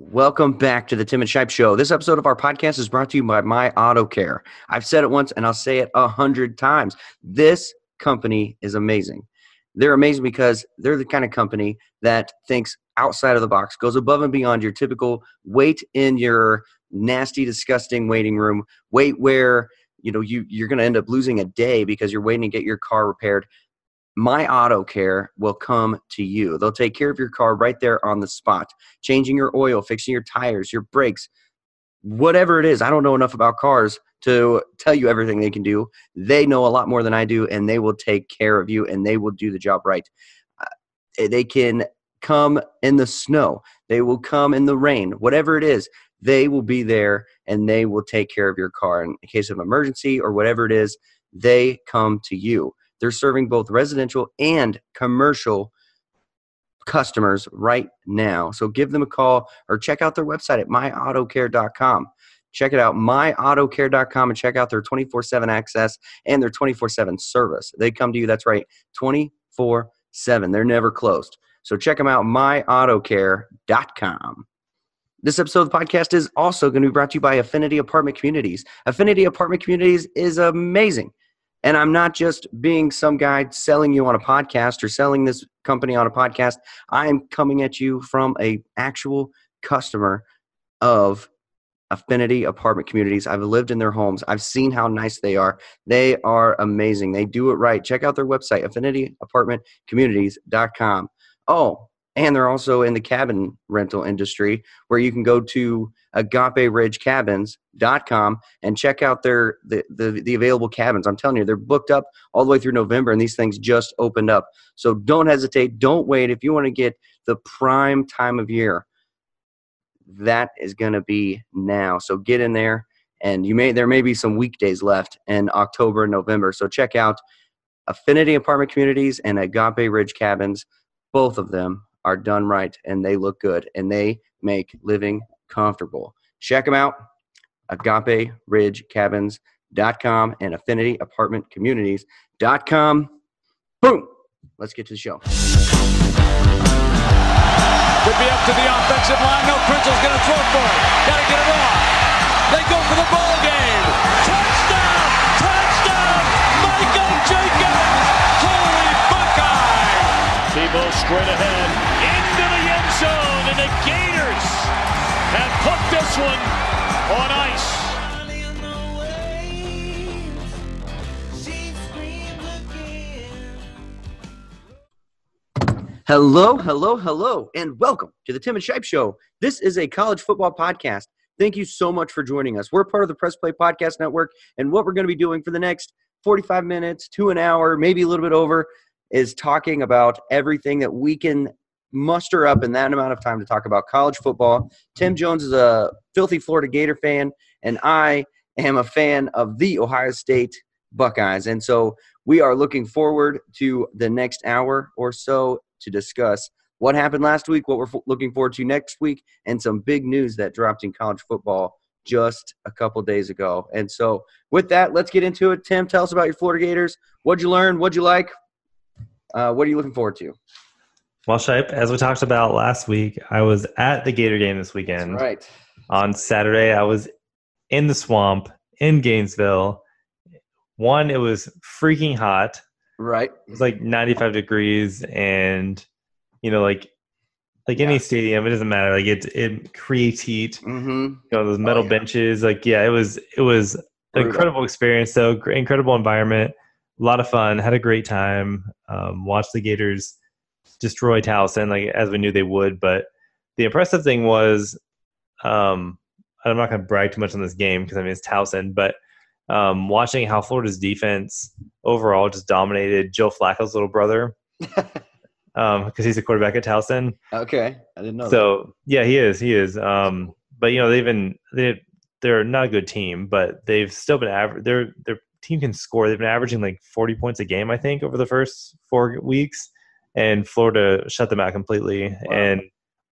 Welcome back to the Tim and Shipe Show. This episode of our podcast is brought to you by My Auto Care. I've said it once and I'll say it 100 times. This company is amazing. They're amazing because they're the kind of company that thinks outside of the box, goes above and beyond your typical wait in your nasty, disgusting waiting room, wait where you're going to end up losing a day because you're waiting to get your car repaired. My Auto Care will come to you. They'll take care of your car right there on the spot, changing your oil, fixing your tires, your brakes, whatever it is. I don't know enough about cars to tell you everything they can do. They know a lot more than I do, and they will take care of you, and they will do the job right. They can come in the snow. They will come in the rain. Whatever it is, they will be there, and they will take care of your car. In case of emergency or whatever it is, they come to you. They're serving both residential and commercial customers right now. So give them a call or check out their website at myautocare.com. Check it out, myautocare.com, and check out their 24/7 access and their 24/7 service. They come to you, that's right, 24/7. They're never closed. So check them out, myautocare.com. This episode of the podcast is also going to be brought to you by Affinity Apartment Communities. Affinity Apartment Communities is amazing. And I'm not just being some guy selling you on a podcast or selling this company on a podcast. I am coming at you from an actual customer of Affinity Apartment Communities. I've lived in their homes. I've seen how nice they are. They are amazing. They do it right. Check out their website, affinityapartmentcommunities.com. Oh, and they're also in the cabin rental industry where you can go to agaperidgecabins.com and check out the available cabins. I'm telling you, they're booked up all the way through November, and these things just opened up. So don't hesitate. Don't wait. If you want to get the prime time of year, that is going to be now. So get in there, and there may be some weekdays left in October and November. So check out Affinity Apartment Communities and Agape Ridge Cabins. Both of them are done right, and they look good, and they make living comfortable. Check them out, agaperidgecabins.com and affinityapartmentcommunities.com. Boom! Let's get to the show. Could be up to the offensive line. No, Prince's going to throw for it. Got to get it off. They go for the ball game. Touchdown! Touchdown! Michael Jacobs! Holy Buckeye! Tebow straight ahead into the end zone, and the Gators have put this one on ice. Hello, and welcome to the Tim and Shipe Show. This is a college football podcast. Thank you so much for joining us. We're part of the Press Play Podcast Network, and what we're going to be doing for the next 45 minutes to an hour, maybe a little bit over, is talking about everything that we can muster up in that amount of time to talk about college football. Tim Jones is a filthy Florida Gator fan, and I am a fan of the Ohio State Buckeyes. And so we are looking forward to the next hour or so to discuss what happened last week, what we're looking forward to next week, and some big news that dropped in college football just a couple days ago. And so with that, let's get into it. Tim, tell us about your Florida Gators. What'd you learn? What'd you like? What are you looking forward to? Well, Shipe, as we talked about last week, I was at the Gator game this weekend. That's right. On Saturday, I was in the swamp in Gainesville. One, it was freaking hot. Right. It was like 95 degrees, and like any stadium, it doesn't matter. Like it creates heat. Mm-hmm. Those metal benches. It was an incredible experience. So incredible environment, a lot of fun. Had a great time. Watched the Gators destroy Towson, as we knew they would. But the impressive thing was, I'm not going to brag too much on this game because it's Towson, but watching how Florida's defense overall just dominated Joe Flacco's little brother, because he's a quarterback at Towson. Okay, I didn't know. So yeah, he is. But they're not a good team, but they've still been average. Their team can score. They've been averaging 40 points a game, I think, over the first 4 weeks, and Florida shut them out completely. Wow. And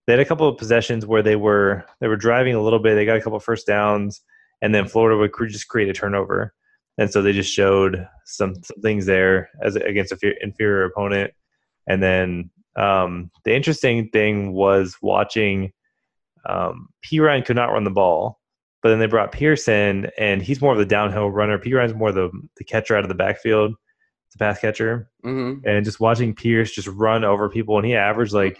they had a couple of possessions where they were driving a little bit. They got a couple of first downs, and then Florida would just create a turnover. And so they just showed some things there against an inferior opponent. And then the interesting thing was watching P. Ryan could not run the ball. But then they brought Pierce in, and he's more of the downhill runner. P. Ryan's more the catcher out of the backfield, the pass catcher. Mm-hmm. And just watching Pierce just run over people, and he averaged like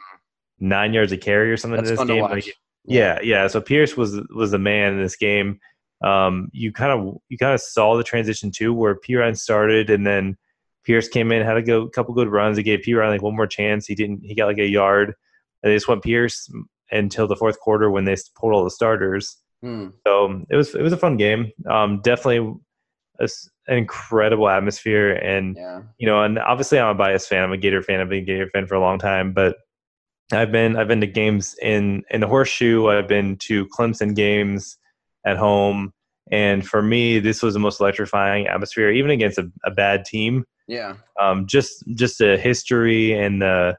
9 yards a carry or something. That's in this fun game. to watch. Like, yeah. So Pierce was the man in this game. You kind of saw the transition too, where P. Ryan started, and then Pierce came in, had a couple good runs. They gave P. Ryan like one more chance. He got like a yard, and they just went Pierce until the fourth quarter when they pulled all the starters. So it was a fun game. Definitely an incredible atmosphere, and and obviously I'm a biased fan. I'm a Gator fan. I've been a Gator fan for a long time, but I've been to games in the Horseshoe. I've been to Clemson games at home, and for me, this was the most electrifying atmosphere, even against a bad team. Yeah. Just the history and the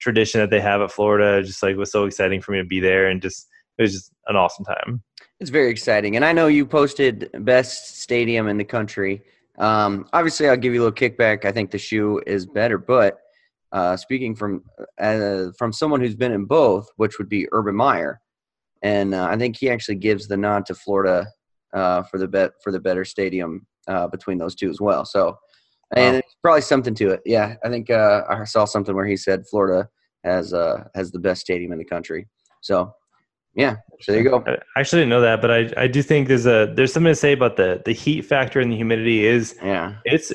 tradition that they have at Florida, just like was so exciting for me to be there, and it was just an awesome time. It's very exciting. And I know you posted best stadium in the country. Obviously, I'll give you a little kickback. I think the shoe is better. But speaking from someone who's been in both, which would be Urban Meyer, and I think he actually gives the nod to Florida for the better stadium between those two as well. So, and it's probably something to it. Yeah, I think I saw something where he said Florida has the best stadium in the country. So. Yeah, so there you go. I actually didn't know that, but I do think there's something to say about the heat factor and the humidity it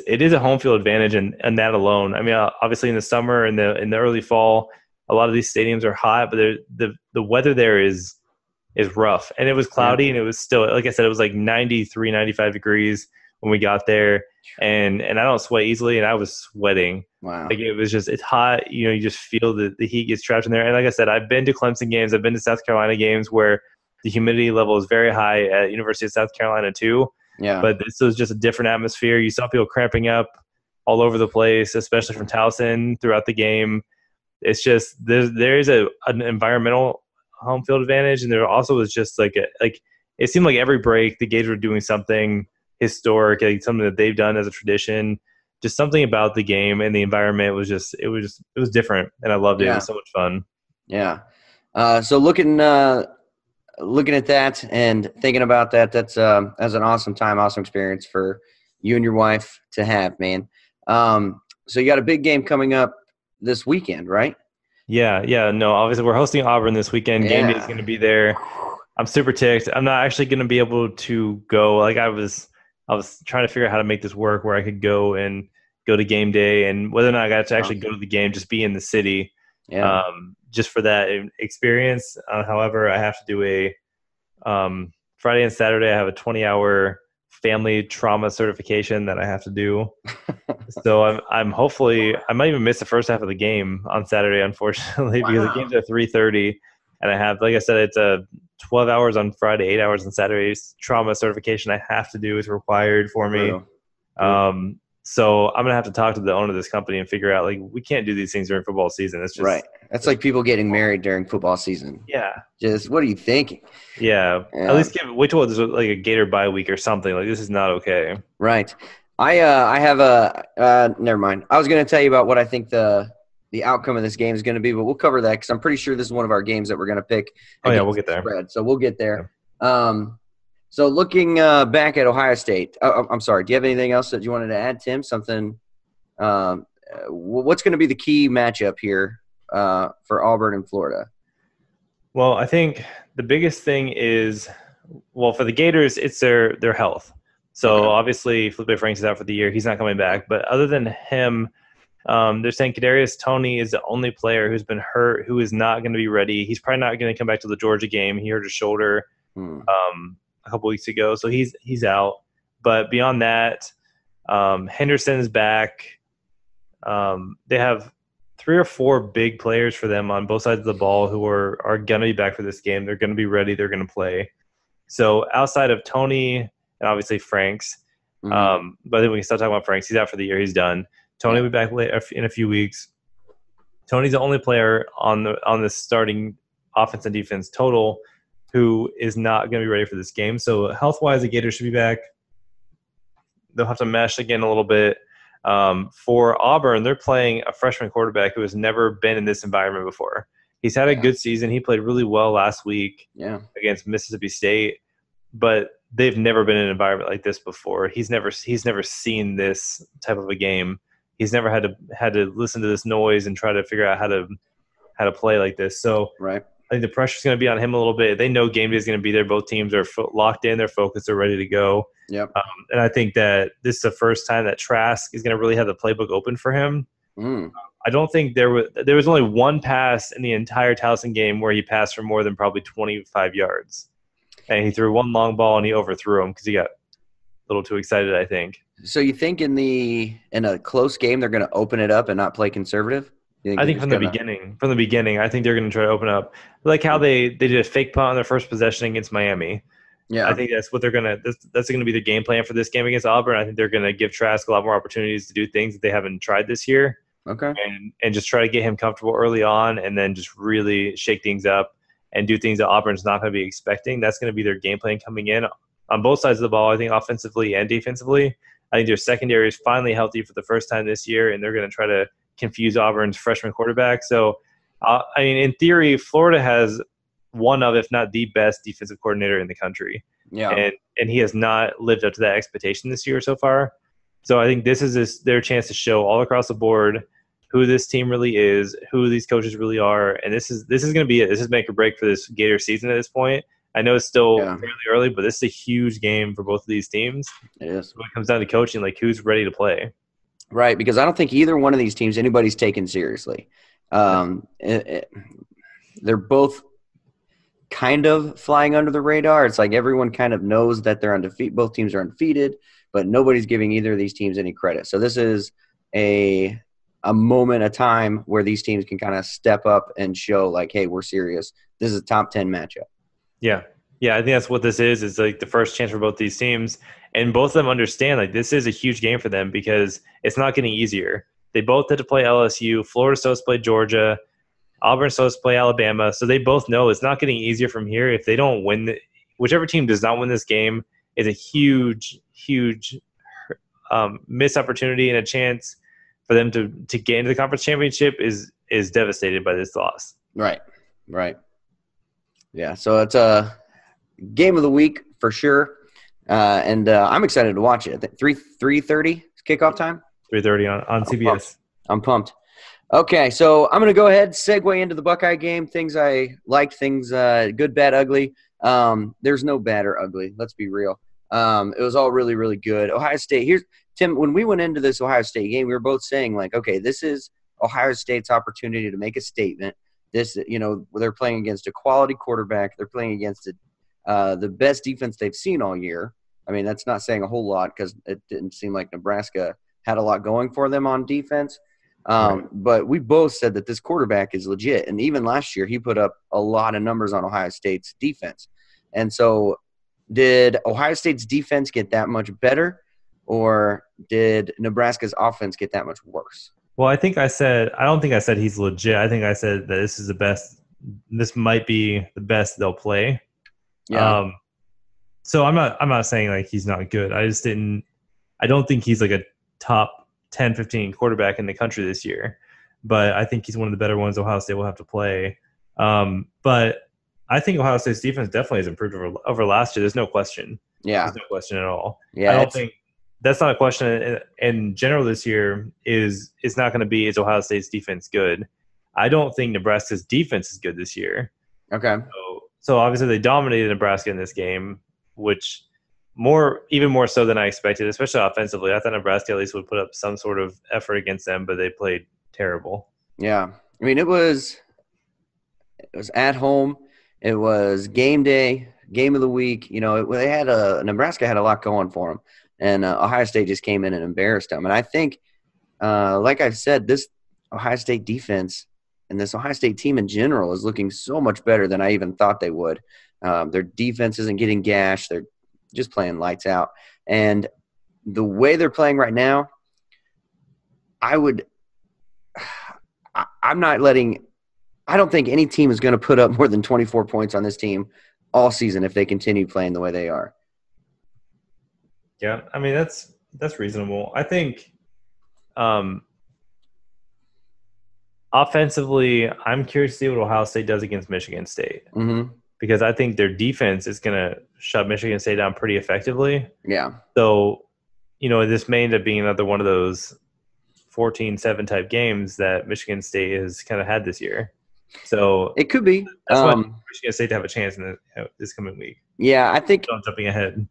is a home field advantage and that alone. I mean, obviously in the summer and in the early fall, a lot of these stadiums are hot, but the weather there is rough, and it was cloudy and it was still, like I said, it was like 93, 95 degrees when we got there, and I don't sweat easily, and I was sweating. Wow. Like it's hot, you just feel the heat gets trapped in there. And like I said, I've been to Clemson games, I've been to South Carolina games where the humidity level is very high at University of South Carolina too. Yeah. But this was just a different atmosphere. You saw people cramping up all over the place, especially from Towson throughout the game. It's just there is an environmental home field advantage, and there also was just like it seemed like every break the Gators were doing something historic, like something that they've done as a tradition. Just something about the game and the environment was it was different, and I loved it. It was so much fun. Yeah. So looking at that and thinking about that's an awesome time, awesome experience for you and your wife to have, man. So you got a big game coming up this weekend, right? Yeah. No, obviously we're hosting Auburn this weekend. Game day is going to be there. I'm super ticked. I'm not actually going to be able to go. Like I was trying to figure out how to make this work where I could go to game day, and whether or not I got to actually go to the game, just be in the city, just for that experience. However, I have to do a Friday and Saturday. I have a 20-hour family trauma certification that I have to do. So I'm hopefully I might even miss the first half of the game on Saturday, unfortunately, because the game's at 3:30, and I have, like I said, it's a 12 hours on Friday, 8 hours on Saturdays. Trauma certification I have to do is required for me. So I'm going to have to talk to the owner of this company and figure out, like, we can't do these things during football season. It's just right. That's like people getting married during football season. Yeah. Just what are you thinking? Yeah. At least wait till there's like a Gator bye week or something. Like, this is not okay. Right. I have never mind. I was going to tell you about what I think the outcome of this game is going to be, but we'll cover that because I'm pretty sure this is one of our games that we're going to pick. Oh, yeah, we'll get there. Spread, so we'll get there. Yeah. So looking back at Ohio State, I'm sorry, do you have anything else that you wanted to add, Tim? Something what's going to be the key matchup here for Auburn and Florida? Well, I think the biggest thing is, well, for the Gators, it's their health. So obviously Felipe Franks is out for the year. He's not coming back. But other than him, they're saying Kadarius Toney is the only player who's been hurt who is not going to be ready. He's probably not going to come back to the Georgia game. He hurt his shoulder a couple weeks ago, so he's out. But beyond that, Henderson's back. They have 3 or 4 big players for them on both sides of the ball who are going to be back for this game. They're going to be ready. They're going to play. So outside of Toney and obviously Franks, but then we can start talking about Franks. He's out for the year. He's done. Toney will be back in a few weeks. Toney's the only player on the starting offense and defense total who is not going to be ready for this game. So health-wise, the Gators should be back. They'll have to mesh again a little bit. For Auburn, they're playing a freshman quarterback who has never been in this environment before. He's had a good season. He played really well last week against Mississippi State, but they've never been in an environment like this before. He's never seen this type of a game. He's never had to listen to this noise and try to figure out how to play like this. So right. I think the pressure's going to be on him a little bit. They know game day is going to be there. Both teams are locked in. They're focused. They're ready to go. Yep. And I think that this is the first time that Trask is going to really have the playbook open for him. I don't think there was only one pass in the entire Towson game where he passed for more than probably 25 yards. And he threw one long ball and he overthrew him because he got a little too excited, I think. So you think in a close game they're going to open it up and not play conservative? I think from the beginning, I think they're going to try to open up. Like how they did a fake punt on their first possession against Miami. Yeah, I think that's what they're going to – that's going to be the game plan for this game against Auburn. I think they're going to give Trask a lot more opportunities to do things that they haven't tried this year. Okay. And just try to get him comfortable early on and then just really shake things up and do things that Auburn's not going to be expecting. That's going to be their game plan coming in on both sides of the ball, I think, offensively and defensively. I think their secondary is finally healthy for the first time this year, and they're going to try to confuse Auburn's freshman quarterback. So, I mean, in theory, Florida has one of, if not the best defensive coordinator in the country. Yeah. And he has not lived up to that expectation this year so far. So I think this is their chance to show all across the board who this team really is, who these coaches really are, and this is going to be it. This is make or break for this Gator season at this point. I know it's still fairly early, but this is a huge game for both of these teams. It is. When it comes down to coaching, like who's ready to play. Right, because I don't think either one of these teams anybody's taken seriously. They're both kind of flying under the radar. It's like everyone kind of knows that they're undefeated. Both teams are undefeated, but nobody's giving either of these teams any credit. So this is a moment, a time where these teams can kind of step up and show like, hey, we're serious. This is a top 10 matchup. Yeah. Yeah, I think that's what this is. It's like the first chance for both these teams. And both of them understand like this is a huge game for them because it's not getting easier. They both had to play LSU. Florida still has to play Georgia. Auburn still has to play Alabama. So they both know it's not getting easier from here. If they don't win, whichever team does not win this game is a huge, huge missed opportunity and a chance for them to get into the conference championship is devastated by this loss. Right. Yeah, so it's a game of the week for sure, and I'm excited to watch it. I think 3:30 kickoff time. 3:30 on CBS. I'm pumped. Okay, so I'm going to go ahead, segue into the Buckeye game. Things I liked, things good, bad, ugly. There's no bad or ugly. Let's be real. It was all really, really good. Ohio State. Here's Tim. When we went into this Ohio State game, we were both saying like, okay, this is Ohio State's opportunity to make a statement. This, they're playing against a quality quarterback. They're playing against the best defense they've seen all year. I mean, that's not saying a whole lot because it didn't seem like Nebraska had a lot going for them on defense. Right. But we both said that this quarterback is legit. And even last year, he put up a lot of numbers on Ohio State's defense. And so did Ohio State's defense get that much better, or did Nebraska's offense get that much worse? Well, I don't think I said he's legit. I think I said that this is the best. This might be the best they'll play. Yeah. So I'm not saying like he's not good. I don't think he's like a top 10, 15 quarterback in the country this year, but I think he's one of the better ones Ohio State will have to play. But I think Ohio State's defense definitely has improved over last year. There's no question. Yeah. There's no question at all. Yeah. I don't think that's not a question in general this year is not going to be is Ohio State's defense good. I don't think Nebraska's defense is good this year. Okay. So obviously they dominated Nebraska in this game, which even more so than I expected, especially offensively. I thought Nebraska at least would put up some sort of effort against them, but they played terrible. Yeah. I mean, it was at home. It was game day, game of the week. Nebraska had a lot going for them. And Ohio State just came in and embarrassed them. And I think, like I've said, this Ohio State defense and this Ohio State team in general is looking so much better than I even thought they would. Their defense isn't getting gashed. They're just playing lights out. And the way they're playing right now, I don't think any team is going to put up more than 24 points on this team all season if they continue playing the way they are. Yeah, I mean that's reasonable. I think Offensively, I'm curious to see what Ohio State does against Michigan State. Mm-hmm. Because I think their defense is going to shut Michigan State down pretty effectively. Yeah. So, this may end up being another one of those 14-7 type games that Michigan State has kind of had this year. So it could be. That's why Michigan State to have a chance in this coming week. Yeah, I think. I'm jumping ahead.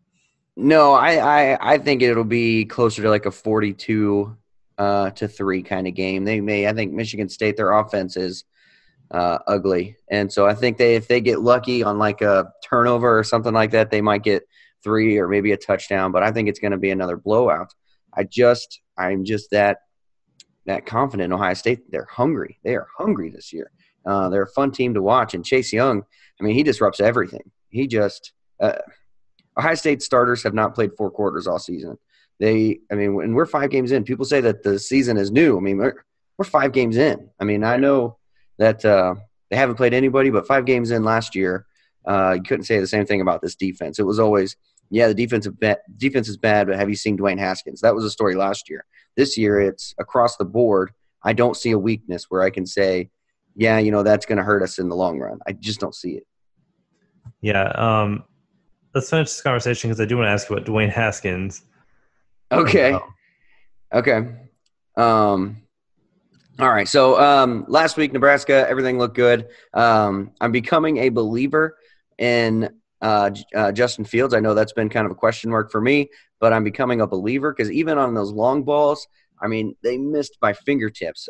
No, I think it'll be closer to like a 42 to 3 kind of game. I think Michigan State, their offense is ugly, and so I think if they get lucky on like a turnover or something like that, they might get 3 or maybe a touchdown. But I think it's going to be another blowout. I'm just that confident in Ohio State. They're hungry. They are hungry this year. They're a fun team to watch. And Chase Young, I mean, he disrupts everything. He just Ohio State starters have not played 4 quarters all season. When we're 5 games in, people say that the season is new. I mean, we're 5 games in. I mean, I know that they haven't played anybody, but 5 games in last year, you couldn't say the same thing about this defense. It was always, the defense is bad, but have you seen Dwayne Haskins? That was a story last year. This year, it's across the board. I don't see a weakness where I can say, that's going to hurt us in the long run. I just don't see it. Yeah. Let's finish this conversation because I do want to ask about Dwayne Haskins. Okay. Okay. All right. So last week, Nebraska, everything looked good. I'm becoming a believer in Justin Fields. I know that's been kind of a question mark for me, but I'm becoming a believer because even on those long balls, I mean, they missed by fingertips.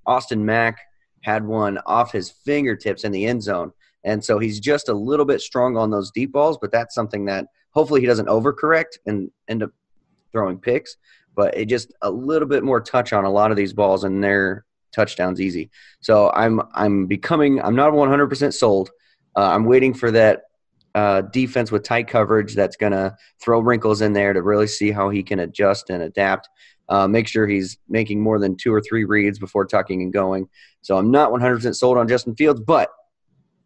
Austin Mack had one off his fingertips in the end zone. And so he's just a little bit strong on those deep balls, but that's something that hopefully he doesn't overcorrect and end up throwing picks. But it just a little bit more touch on a lot of these balls, and their touchdowns easy. So I'm not 100% sold. I'm waiting for that defense with tight coverage that's going to throw wrinkles in there to really see how he can adjust and adapt. Make sure he's making more than 2 or 3 reads before tucking and going. So I'm not 100% sold on Justin Fields, but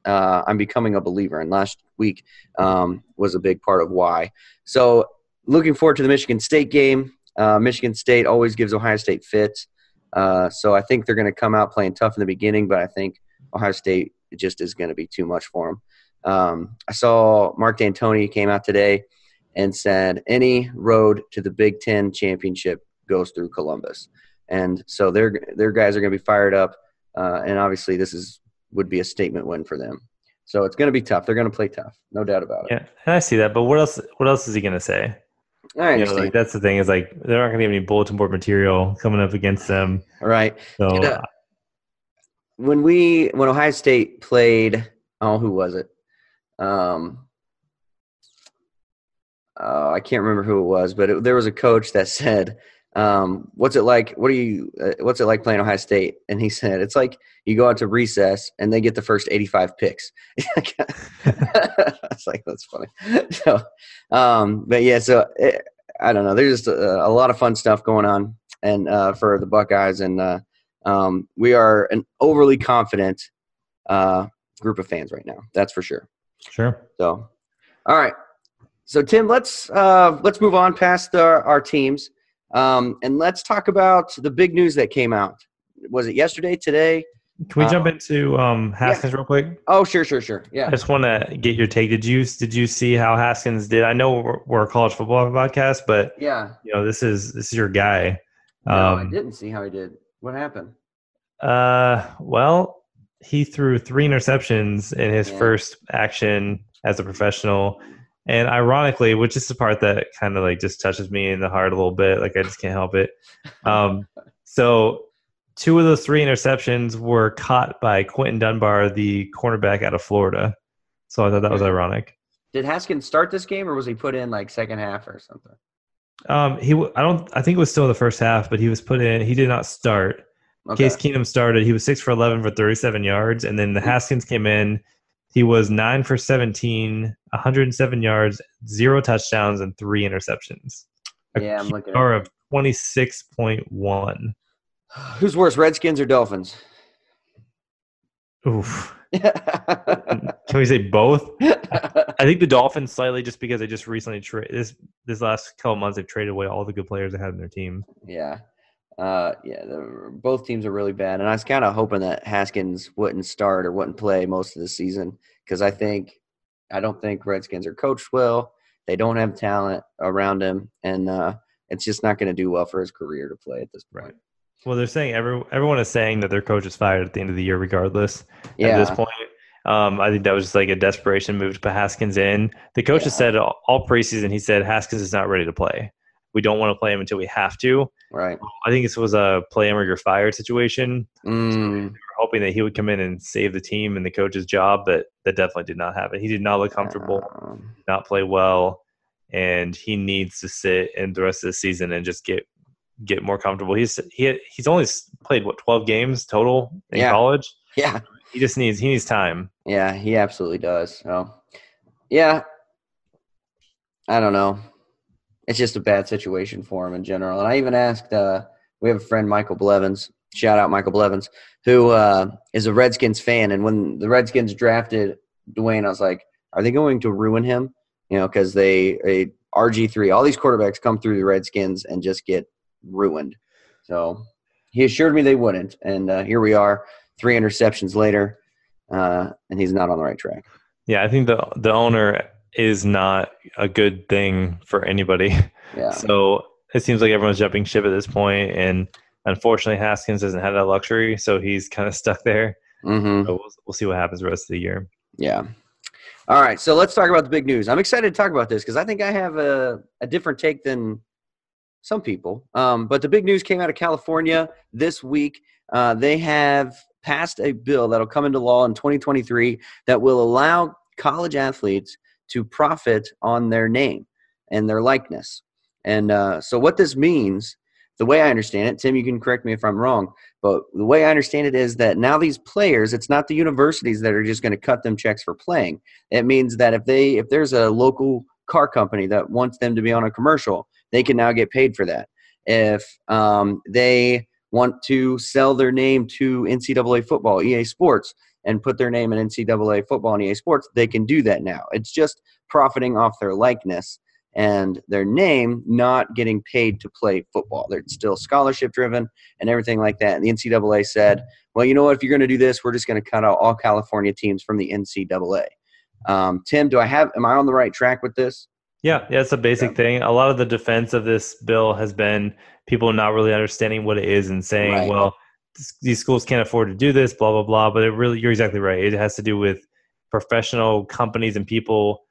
I'm becoming a believer. And last week was a big part of why. So looking forward to the Michigan State game. Michigan State always gives Ohio State fits. So I think they're going to come out playing tough in the beginning, but I think Ohio State just is going to be too much for them. I saw Mark D'Antoni came out today and said any road to the Big Ten championship goes through Columbus. And so their guys are going to be fired up. And obviously this would be a statement win for them. So it's going to be tough. They're going to play tough. No doubt about it. Yeah, and I see that. But what else is he going to say? I understand. That's the thing is they're not going to have any bulletin board material coming up against them. Right. So when Ohio State played, who was it? I can't remember who it was, but there was a coach that said, what's it like playing Ohio State? And he said, it's like you go out to recess and they get the first 85 picks. It's like, that's funny. So, but yeah, I don't know. There's just a lot of fun stuff going on and for the Buckeyes, and we are an overly confident group of fans right now. That's for sure. Sure. So, all right. So Tim, let's move on past our teams. And let's talk about the big news that came out. Was it yesterday, today? Can we jump into Haskins real quick? Oh, sure. Yeah. I just want to get your take. Did you see how Haskins did? I know we're a college football podcast, but yeah, this is your guy. No, I didn't see how he did. What happened? Well, he threw 3 interceptions in his first action as a professional. And ironically, which is the part that kind of just touches me in the heart a little bit, I just can't help it. So 2 of those 3 interceptions were caught by Quentin Dunbar, the cornerback out of Florida. So I thought that was ironic. Did Haskins start this game, or was he put in second half or something? I think it was still in the first half, but he was put in. He did not start. Okay. Case Keenum started. He was 6 for 11 for 37 yards, and then the Haskins came in. He was 9 for 17, 107 yards, 0 touchdowns, and 3 interceptions. Yeah, I'm looking at of 26.1. Who's worse, Redskins or Dolphins? Oof. Can we say both? I think the Dolphins slightly, just because they just recently this last couple months they've traded away all the good players they had in their team. Yeah. Yeah, both teams are really bad, and I was kind of hoping that Haskins wouldn't start or wouldn't play most of the season because I don't think Redskins are coached well. They don't have talent around him, and it's just not going to do well for his career to play at this point. Right. Well, they're saying everyone is saying that their coach is fired at the end of the year, regardless. Yeah. At this point, I think that was just like a desperation move to put Haskins in. The coach has said all preseason, he said Haskins is not ready to play. We don't want to play him until we have to. Right. I think this was a play him or you're fired situation. Mm. So they were hoping that he would come in and save the team and the coach's job, but that definitely did not happen. He did not look comfortable, did not play well, and he needs to sit in the rest of the season and just get more comfortable. He's only played 12 games total in college. Yeah. He needs time. Yeah, he absolutely does. So, yeah, I don't know. It's just a bad situation for him in general. And I even asked, we have a friend, Michael Blevins, shout out Michael Blevins, who is a Redskins fan. And when the Redskins drafted Dwayne, I was like, are they going to ruin him? You know, because they RG3, all these quarterbacks come through the Redskins and just get ruined. So he assured me they wouldn't. And here we are, 3 interceptions later, and he's not on the right track. Yeah, I think the owner is not a good thing for anybody. Yeah. So it seems like everyone's jumping ship at this point, and unfortunately Haskins doesn't have that luxury, so he's kind of stuck there. Mm-hmm. So we'll see what happens the rest of the year. Yeah. All right, so let's talk about the big news. I'm excited to talk about this because I think I have a different take than some people. But the big news came out of California this week. They have passed a bill that will come into law in 2023 that will allow college athletes to profit on their name and their likeness. And so what this means, the way I understand it, Tim, you can correct me if I'm wrong, but the way I understand it is that now these players, it's not the universities that are just going to cut them checks for playing. It means that if there's a local car company that wants them to be on a commercial, they can now get paid for that. If they want to sell their name to NCAA football, EA Sports, and put their name in NCAA football and EA Sports, they can do that now. It's just profiting off their likeness and their name, not getting paid to play football. They're still scholarship driven and everything like that. And the NCAA said, well, you know what, if you're going to do this, we're just going to cut out all California teams from the NCAA. Tim, am I on the right track with this? Yeah, it's a basic thing. A lot of the defense of this bill has been people not really understanding what it is and saying, well, these schools can't afford to do this, blah, blah, blah. But you're exactly right. It has to do with professional companies and people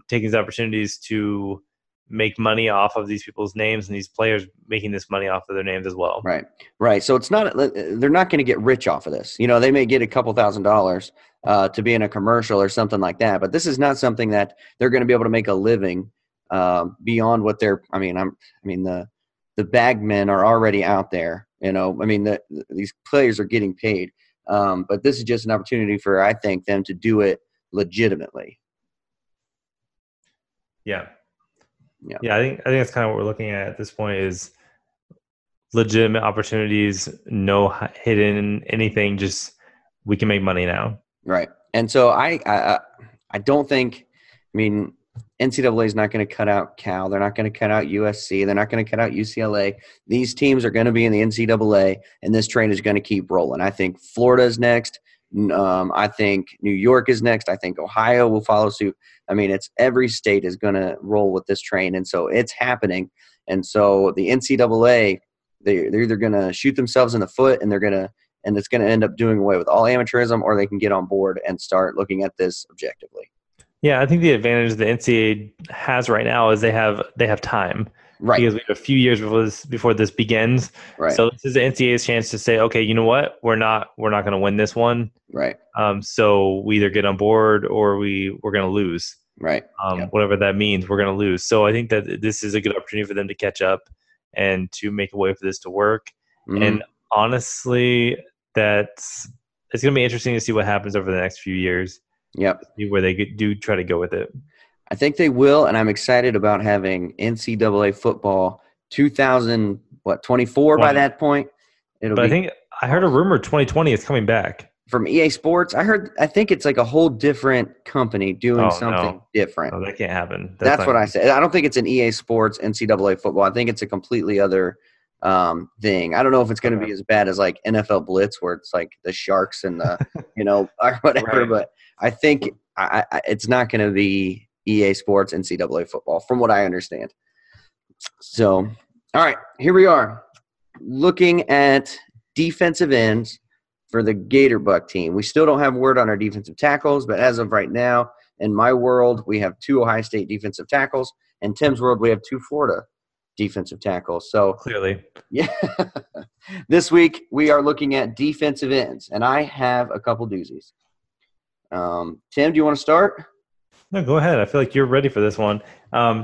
taking these opportunities to make money off of these people's names, and these players making this money off of their names as well. Right. So they're not going to get rich off of this. You know, they may get a couple $1,000s to be in a commercial or something like that, but this is not something that they're going to be able to make a living beyond what they're. The bagmen are already out there. You know, these players are getting paid, but this is just an opportunity for, I think, them to do it legitimately. Yeah. I think that's kind of what we're looking at this point is legitimate opportunities, no hidden anything. Just we can make money now. Right. And so I don't think. NCAA is not going to cut out Cal. They're not going to cut out USC. They're not going to cut out UCLA. These teams are going to be in the NCAA, and this train is going to keep rolling. I think Florida is next. I think New York is next. I think Ohio will follow suit. It's every state is going to roll with this train, and so it's happening. And so the NCAA, they're either going to shoot themselves in the foot, and it's going to end up doing away with all amateurism, or they can get on board and start looking at this objectively. Yeah, I think the advantage the NCAA has right now is they have time. Right. Because we have a few years before this begins. Right. So this is the NCAA's chance to say, okay, you know what? We're not going to win this one. Right. So we either get on board or we're going to lose. Right. Whatever that means, we're going to lose. So I think that this is a good opportunity for them to catch up and to make a way for this to work. Mm-hmm. And honestly, it's going to be interesting to see what happens over the next few years. Yep. Where they do try to go with it. I think they will, and I'm excited about having NCAA football 2024 by that point. I heard a rumor 2020 is coming back. From EA Sports. I think it's like a whole different company doing something different. No, that can't happen. That's what I said. I don't think it's an EA Sports NCAA football. I think it's a completely other thing. I don't know if it's going to be as bad as like NFL Blitz, where it's like the Sharks and the or whatever. Right. But I think it's not going to be EA Sports NCAA football, from what I understand. So, all right, here we are looking at defensive ends for the Gator Buck team. We still don't have word on our defensive tackles, but as of right now, in my world, we have 2 Ohio State defensive tackles. In Tim's world, we have 2 Florida defensive tackles. So Clearly. yeah, this week we are looking at defensive ends, and I have a couple doozies. Tim, do you want to start? No, go ahead. I feel like you're ready for this one.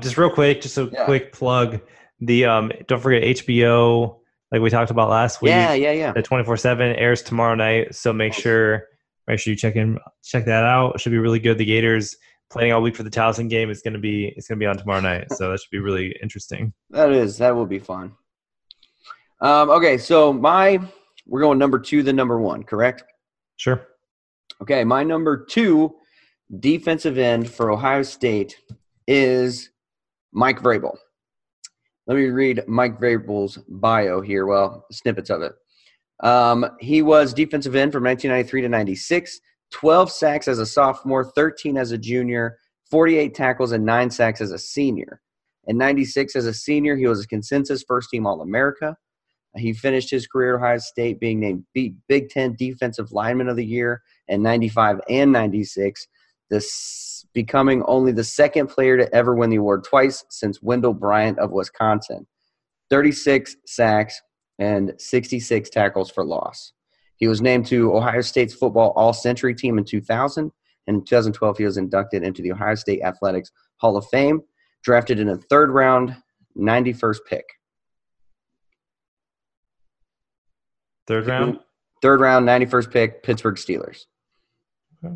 Just real quick, quick plug. The don't forget HBO, like we talked about last week. Yeah. The 24/7 airs tomorrow night, so make sure you check that out. It should be really good. The Gators planning all week for the Towson game. It's gonna be on tomorrow night, so that should be really interesting. That will be fun. Okay, so we're going number 2 then number 1, correct? Sure. Okay, my number 2 defensive end for Ohio State is Mike Vrabel. Let me read Mike Vrabel's bio here. Well, snippets of it. He was defensive end from 1993 to 96, 12 sacks as a sophomore, 13 as a junior, 48 tackles, and 9 sacks as a senior. In 96, as a senior, he was a consensus first-team All-America. He finished his career at Ohio State being named Big Ten Defensive Lineman of the Year in 95 and 96, becoming only the second player to ever win the award twice since Wendell Bryant of Wisconsin. 36 sacks and 66 tackles for loss. He was named to Ohio State's football all-century team in 2000. In 2012, he was inducted into the Ohio State Athletics Hall of Fame, drafted in a 3rd round, 91st pick. 3rd round? 3rd round, 91st pick, Pittsburgh Steelers. Okay.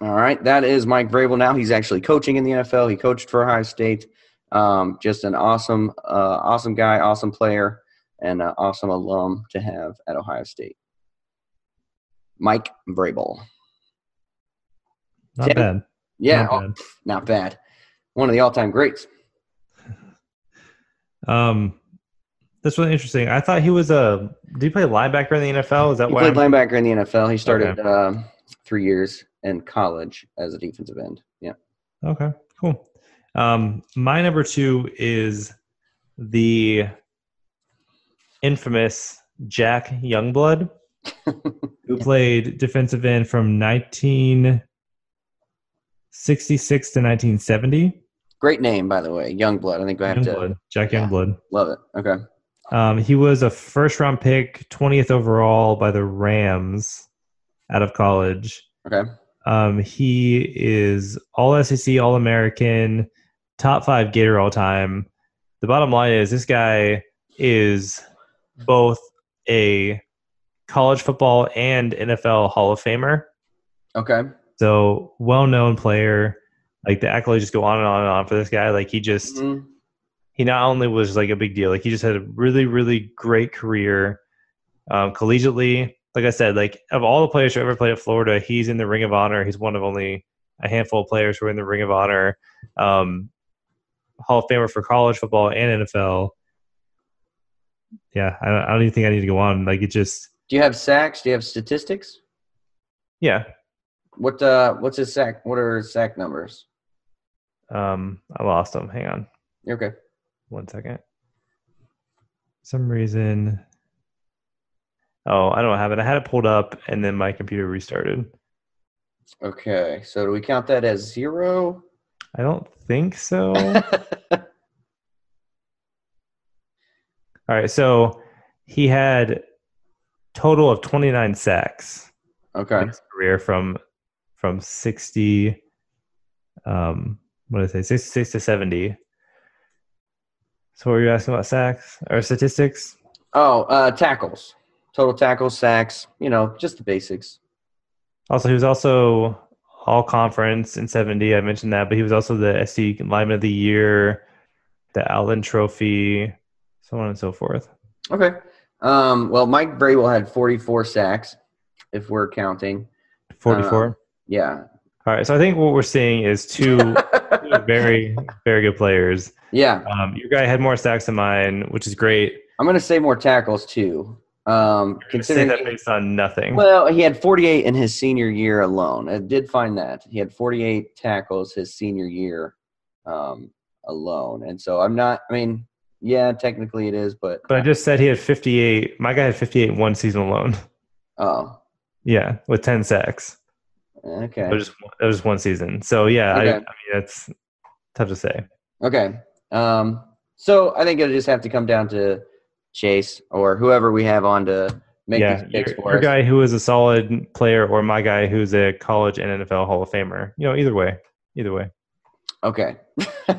All right, that is Mike Vrabel now. He's actually coaching in the NFL. He coached for Ohio State. Just an awesome guy, awesome player, and an awesome alum to have at Ohio State. Mike Vrabel. Not bad. Yeah, not bad. One of the all-time greats. That's really interesting. I thought he was did he play linebacker in the NFL? Is that He why? played linebacker in the NFL. He started 3 years in college as a defensive end. Yeah. Okay, cool. My number 2 is the infamous Jack Youngblood, who played defensive end from 1966 to 1970. Great name, by the way, Youngblood. I think I have to. Jack Youngblood. Love it. Okay. He was a 1st-round pick, 20th overall by the Rams out of college. Okay. He is all SEC, all American, top 5 Gator all time. The bottom line is this guy is both a college football and NFL Hall of Famer. Okay. So well-known player. Like the accolades just go on and on and on for this guy. Like he just, he not only was like a big deal, like he just had a really, really great career collegiately. Like I said, like of all the players who ever played at Florida, he's in the Ring of Honor. He's one of only a handful of players who are in the Ring of Honor. Hall of Famer for college football and NFL. Yeah, I don't even think I need to go on. Like it just. Do you have sacks? Do you have statistics? Yeah. What's his sack? What are his sack numbers? I lost them. Hang on. You're okay. 1 second. For some reason. Oh, I don't have it. I had it pulled up, and then my computer restarted. Okay, so do we count that as 0? I don't think so. All right, so he had total of 29 sacks. Okay. In his career from 60, what did I say, 66 to 70. So what were you asking about sacks or statistics? Oh, tackles. Total tackles, sacks, just the basics. Also, he was also all-conference in 70. I mentioned that, but he was also the SC Lineman of the Year, the Allen Trophy, so on and so forth. Okay. Well, Mike Vrabel had 44 sacks, if we're counting. 44? Yeah. All right, so I think what we're seeing is two very, very good players. Yeah. Your guy had more sacks than mine, which is great. I'm going to say more tackles too. Considering that based on nothing. Well, he had 48 in his senior year alone. I did find that he had 48 tackles his senior year alone, and so I'm not. I mean, yeah, technically it is, but I just said he had 58. My guy had 58 in one season alone. Oh, yeah, with 10 sacks. Okay, it was one season. So yeah, okay. I mean it's tough to say. Okay, so I think it'll just have to come down to Chase or whoever we have on to make these picks for us. Your guy who is a solid player or my guy who's a college and NFL Hall of Famer. Either way. Okay.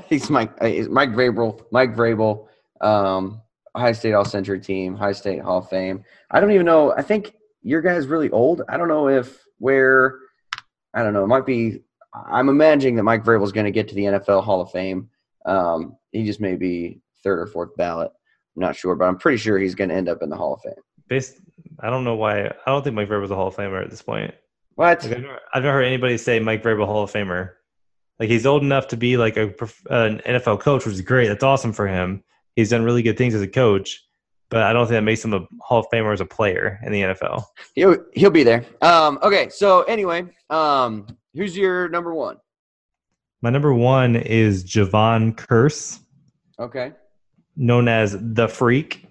He's Mike Vrabel. Mike Vrabel, Ohio State All-Century team, Ohio State Hall of Fame. I don't even know. I think your guy's really old. I don't know I don't know. It might be – I'm imagining that Mike Vrabel's going to get to the NFL Hall of Fame. He just may be third or fourth ballot. I'm not sure, but I'm pretty sure he's going to end up in the Hall of Fame. I don't know why. I don't think Mike Vrabel's a Hall of Famer at this point. What? I've never heard anybody say Mike Vrabel Hall of Famer. Like, he's old enough to be like an NFL coach, which is great. That's awesome for him. He's done really good things as a coach, but I don't think that makes him a Hall of Famer as a player in the NFL. He'll be there. Okay, so anyway, who's your number one? My number one is Javon Curse. Okay. Known as The Freak.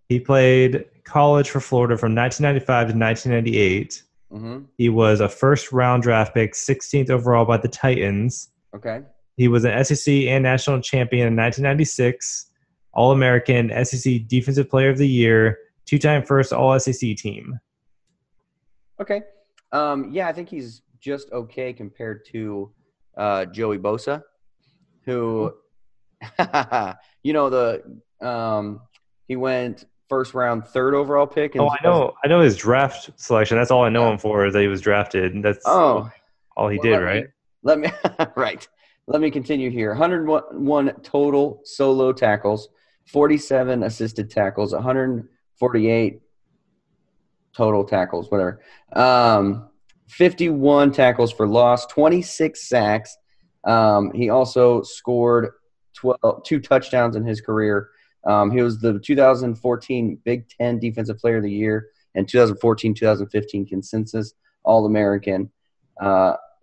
He played college for Florida from 1995 to 1998. Mm-hmm. He was a first-round draft pick, 16th overall by the Titans. Okay. He was an SEC and national champion in 1996, All-American, SEC Defensive Player of the Year, two-time first All-SEC team. Okay. Yeah, I think he's just okay compared to Joey Bosa, who – he went first round, third overall pick. I know his draft selection. That's all I know him for is that he was drafted. That's all he did, right? Let me continue here. 101 total solo tackles, 47 assisted tackles, 148 total tackles, whatever. 51 tackles for loss, 26 sacks. He also scored 2 touchdowns in his career. He was the 2014 Big Ten Defensive Player of the Year and 2014-2015 consensus All-American.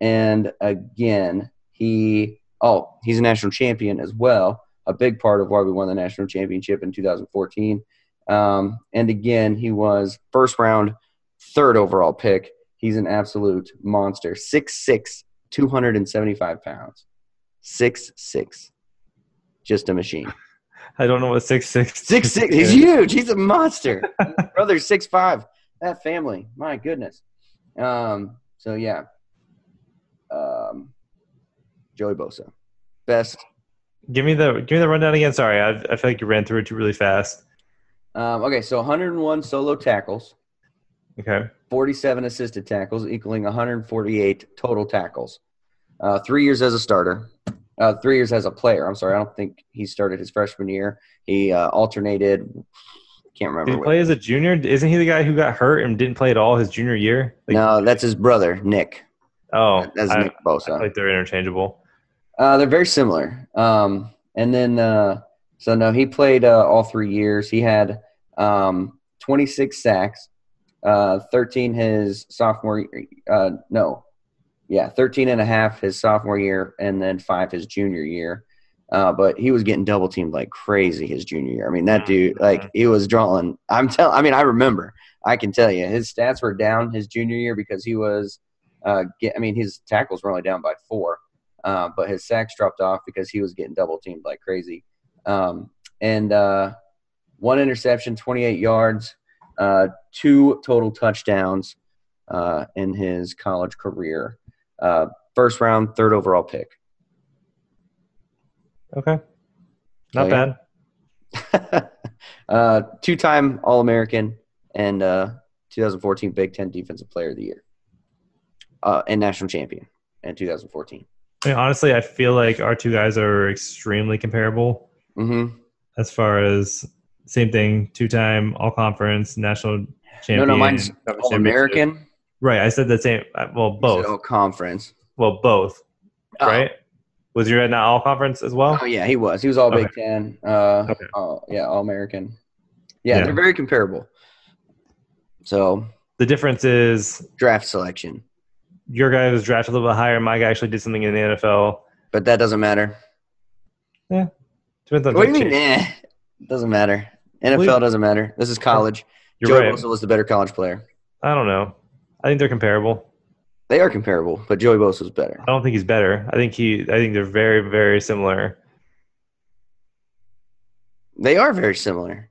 And again, he's a national champion as well, a big part of why we won the national championship in 2014. And again, he was first round, third overall pick. He's an absolute monster. 6'6", 275 pounds. 6'6". Just a machine. I don't know what 6'6". 6'6". He's huge. He's a monster. My brother's 6'5". That family, my goodness. So yeah. Joey Bosa, best. Give me the rundown again. Sorry, I feel like you ran through it really fast. Okay, so 101 solo tackles. Okay. 47 assisted tackles, equaling 148 total tackles. 3 years as a starter. 3 years as a player. I'm sorry, I don't think he started his freshman year. He alternated. Can't remember. Did he play as a junior? Isn't he the guy who got hurt and didn't play at all his junior year? No, that's his brother, Nick. Oh, that's Nick Bosa. I think they're interchangeable. They're very similar. And then, so no, he played all 3 years. He had 26 sacks, 13 his sophomore. 13 and a half his sophomore year, and then 5 his junior year. But he was getting double teamed like crazy his junior year. I mean, that dude, like, he was drawing. I remember. I can tell you, his stats were down his junior year because he was. His tackles were only down by 4, but his sacks dropped off because he was getting double teamed like crazy. And 1 interception, 28 yards, 2 total touchdowns in his college career. First round, third overall pick. Okay. Not bad. 2-time All-American and 2014 Big Ten Defensive Player of the Year. And national champion in 2014. I mean, honestly, I feel like our 2 guys are extremely comparable. Mm-hmm. As far as same thing, 2-time All-Conference, national champion. No, mine's All-American. Right, I said the same. Well, both. All-Conference. Well, both. Right? Was your not all conference as well? Oh yeah, he was. He was all Okay. Big Ten. Okay. All American. Yeah, Yeah. they're very comparable. So The difference is draft selection, your guy was drafted a little bit higher. My guy actually did something in the NFL. but that doesn't matter. Yeah. Depends on What do you mean? Chase. It doesn't matter. NFL doesn't matter. This is college. You're Joey right. Bosa was the better college player. I don't know. I think they're comparable. They are comparable, but Joey Bosa was better. I don't think he's better. I think they're very, very similar. They are very similar.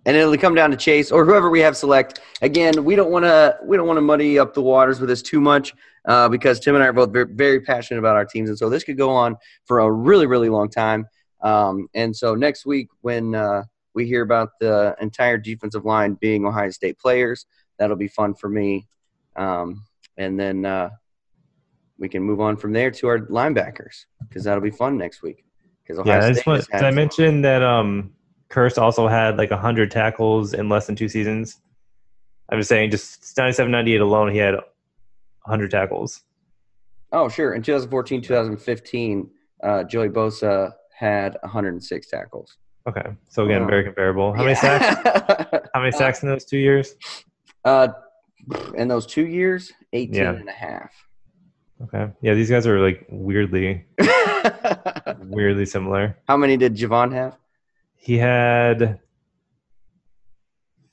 And it'll come down to Chase or whoever we have select. Again, we don't want to muddy up the waters with this too much because Tim and I are both very, very passionate about our teams, and so this could go on for a really, really long time. And so next week, when we hear about the entire defensive line being Ohio State players, that'll be fun for me. And then we can move on from there to our linebackers because that'll be fun next week. Because Did I mention that Kurst also had like 100 tackles in less than 2 seasons? I'm just saying, just 97, 98 alone, he had 100 tackles. Oh, sure. In 2014, 2015, Joey Bosa had 106 tackles. Okay, so again, very comparable. How many sacks? How many sacks in those 2 years? In those 2 years, 18 and a half. Okay. Yeah, these guys are like weirdly similar. How many did Javon have? He had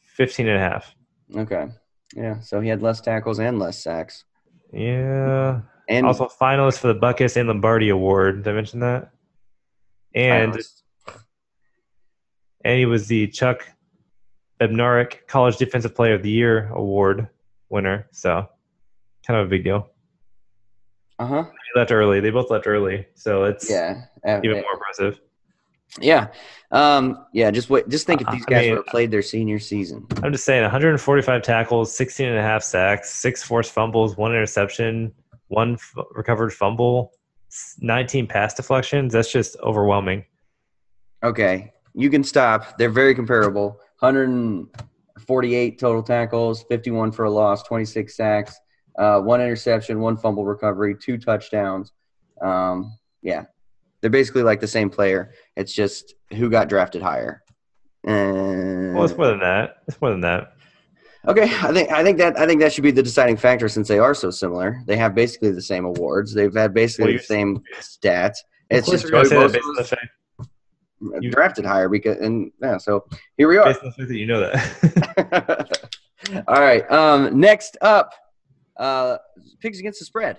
15 and a half. Okay. Yeah, so he had less tackles and less sacks. Yeah. And also finalist for the Buckeyes and Lombardi Award. Did I mention that? And he was the Chuck Bednarik College Defensive Player of the Year Award winner. So kind of a big deal. Uh-huh. He left early. They both left early. So it's even more impressive. Yeah. Just wait. Just think if these guys would have played their senior season. I'm just saying 145 tackles, 16 and a half sacks, 6 forced fumbles, 1 interception, 1 recovered fumble, 19 pass deflections. That's just overwhelming. Okay. You can stop. They're very comparable. 148 total tackles, 51 for a loss, 26 sacks, 1 interception, 1 fumble recovery, 2 touchdowns. Yeah. They're basically like the same player. It's just who got drafted higher. Well, it's more than that. Okay, I think that should be the deciding factor since they are so similar. They have basically the same awards. They've had basically the same stats. It's just Joey Bosa was drafted higher so here we are. Based on the fact that you know that. All right. Next up, picks against the spread.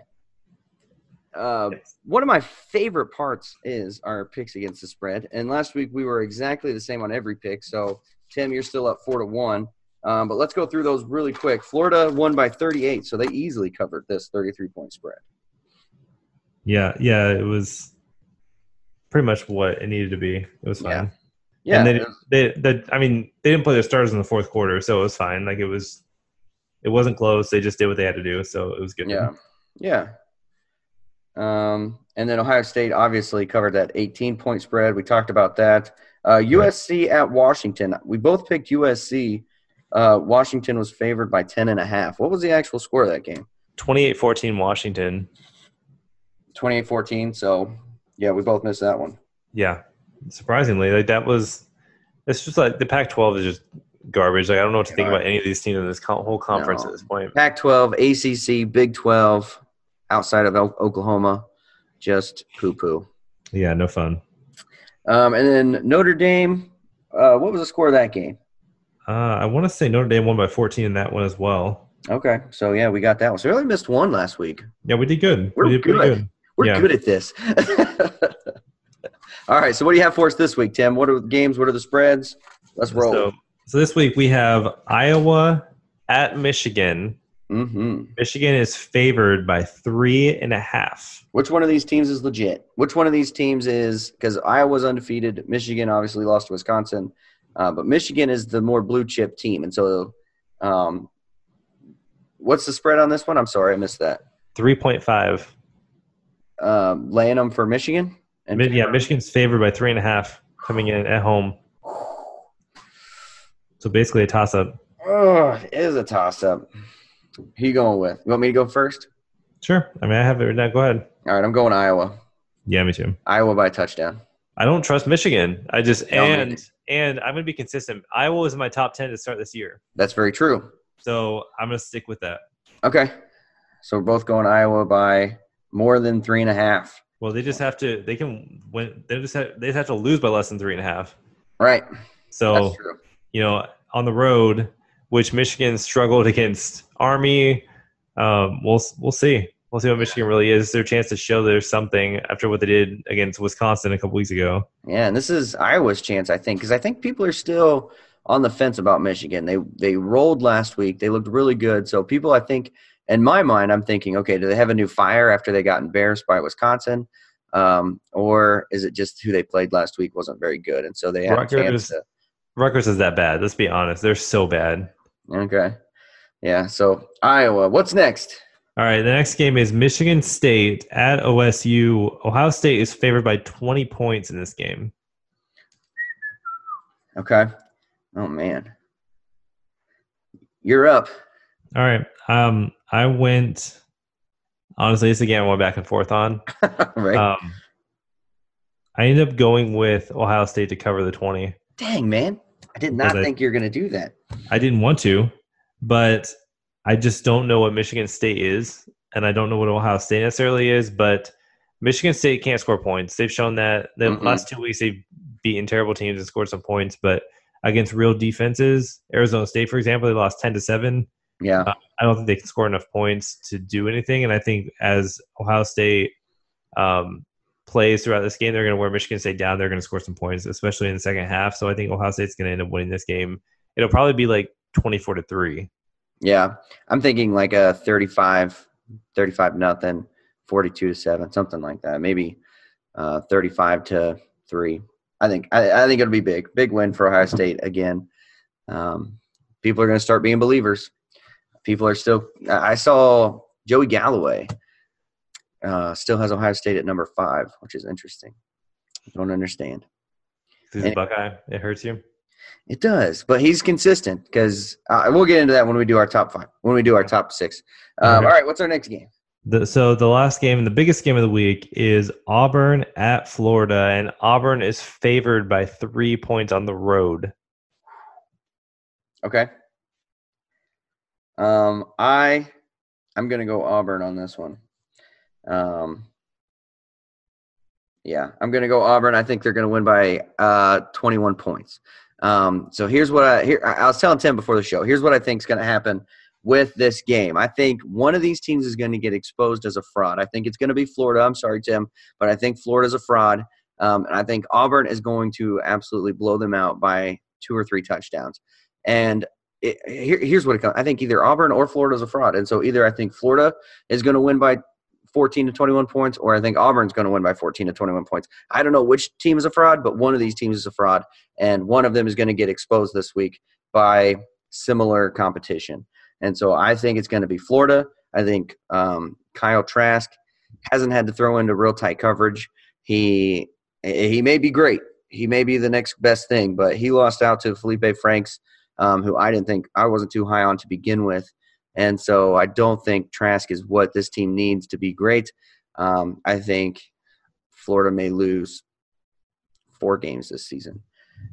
One of my favorite parts is our picks against the spread. And last week we were exactly the same on every pick. So Tim, you're still up 4-1. But let's go through those really quick. Florida won by 38, so they easily covered this 33-point spread. Yeah, it was pretty much what it needed to be. It was fine. Yeah. And they didn't play their starters in the fourth quarter, so it was fine. Like it wasn't close. They just did what they had to do, so it was good. Yeah. And then Ohio State obviously covered that 18-point spread. We talked about that. USC at Washington. We both picked USC. Washington was favored by 10.5. What was the actual score of that game? 28-14 Washington. 28-14. So, yeah, we both missed that one. Yeah, surprisingly, it's just like the Pac-12 is just garbage. Like I don't know what to think about any of these teams in this whole conference at this point. Pac-12, ACC, Big 12, outside of Oklahoma, just poo-poo. Yeah, no fun. And then Notre Dame. What was the score of that game? I want to say Notre Dame won by 14 in that one as well. Okay, so yeah, we got that one. So we only missed one last week. Yeah, we did good. We did pretty good. We're good at this. All right, so what do you have for us this week, Tim? What are the games? What are the spreads? Let's roll. So this week we have Iowa at Michigan. Mm-hmm. Michigan is favored by 3.5. Which one of these teams is legit? Which one of these teams is – because Iowa's undefeated. Michigan obviously lost to Wisconsin. But Michigan is the more blue-chip team. And so what's the spread on this one? I'm sorry, I missed that. 3.5. Laying them for Michigan? Michigan's favored by 3.5 coming in at home. So basically a toss-up. Oh, it is a toss-up. Who you going with? You want me to go first? Sure. I mean, I have it right now. Go ahead. All right, I'm going Iowa. Yeah, me too. Iowa by a touchdown. I don't trust Michigan. I just No, and I'm going to be consistent. Iowa was in my top 10 to start this year, That's very true. so I'm going to stick with that. Okay. So we're both going Iowa by more than 3.5. Well, they just have to. They can win. They just have to lose by less than 3.5. Right. So That's true. On the road, which Michigan struggled against Army. We'll see. We'll see what Michigan really is. Their chance to show there's something after what they did against Wisconsin a couple weeks ago. Yeah, and this is Iowa's chance, I think, because I think people are still on the fence about Michigan. They rolled last week. They looked really good. So people, I think, in my mind, I'm thinking, okay, do they have a new fire after they got embarrassed by Wisconsin? Or is it just who they played last week wasn't very good? And so they have a chance to – Rutgers is that bad. Let's be honest. They're so bad. Okay. Yeah, so Iowa. What's next? All right, the next game is Michigan State at OSU. Ohio State is favored by 20 points in this game. Okay. Oh, man. You're up. All right. I went – honestly, this again I went back and forth on. Right. I ended up going with Ohio State to cover the 20. Dang, man. I did not think you were going to do that. I didn't want to, but I just don't know what Michigan State is, and I don't know what Ohio State necessarily is, but Michigan State can't score points. They've shown that the last 2 weeks they've beaten terrible teams and scored some points, but against real defenses, Arizona State, for example, they lost 10-7. Yeah. I don't think they can score enough points to do anything, and I think as Ohio State plays throughout this game, they're going to wear Michigan State down. They're going to score some points, especially in the second half. So I think Ohio State's going to end up winning this game. It'll probably be like 24-3. Yeah. I'm thinking like a 35-0, 42-7, something like that. Maybe 35-3. I think it'll be big. Big win for Ohio State again. People are going to start being believers. People are still – I saw Joey Galloway still has Ohio State at number 5, which is interesting. I don't understand. This is Buckeye. It hurts you? It does, but he's consistent because we'll get into that when we do our top 5, when we do our top 6. All right, what's our next game? So the last game and the biggest game of the week is Auburn at Florida, and Auburn is favored by 3 points on the road. Okay. I'm going to go Auburn on this one. Yeah, I'm going to go Auburn. I think they're going to win by 21 points. So here's what I was telling Tim before the show. Here's what I think is going to happen with this game. I think one of these teams is going to get exposed as a fraud. I think it's going to be Florida. I'm sorry, Tim, but I think Florida's a fraud. And I think Auburn is going to absolutely blow them out by 2 or 3 touchdowns. And here's what it comes. I think either Auburn or Florida's a fraud. And so either I think Florida is going to win by 14 to 21 points, or I think Auburn's going to win by 14 to 21 points. I don't know which team is a fraud, but one of these teams is a fraud, and one of them is going to get exposed this week by similar competition. And so I think it's going to be Florida. I think Kyle Trask hasn't had to throw into real tight coverage. He may be great. He may be the next best thing, but he lost out to Felipe Franks, who I wasn't too high on to begin with. And so I don't think Trask is what this team needs to be great. I think Florida may lose 4 games this season.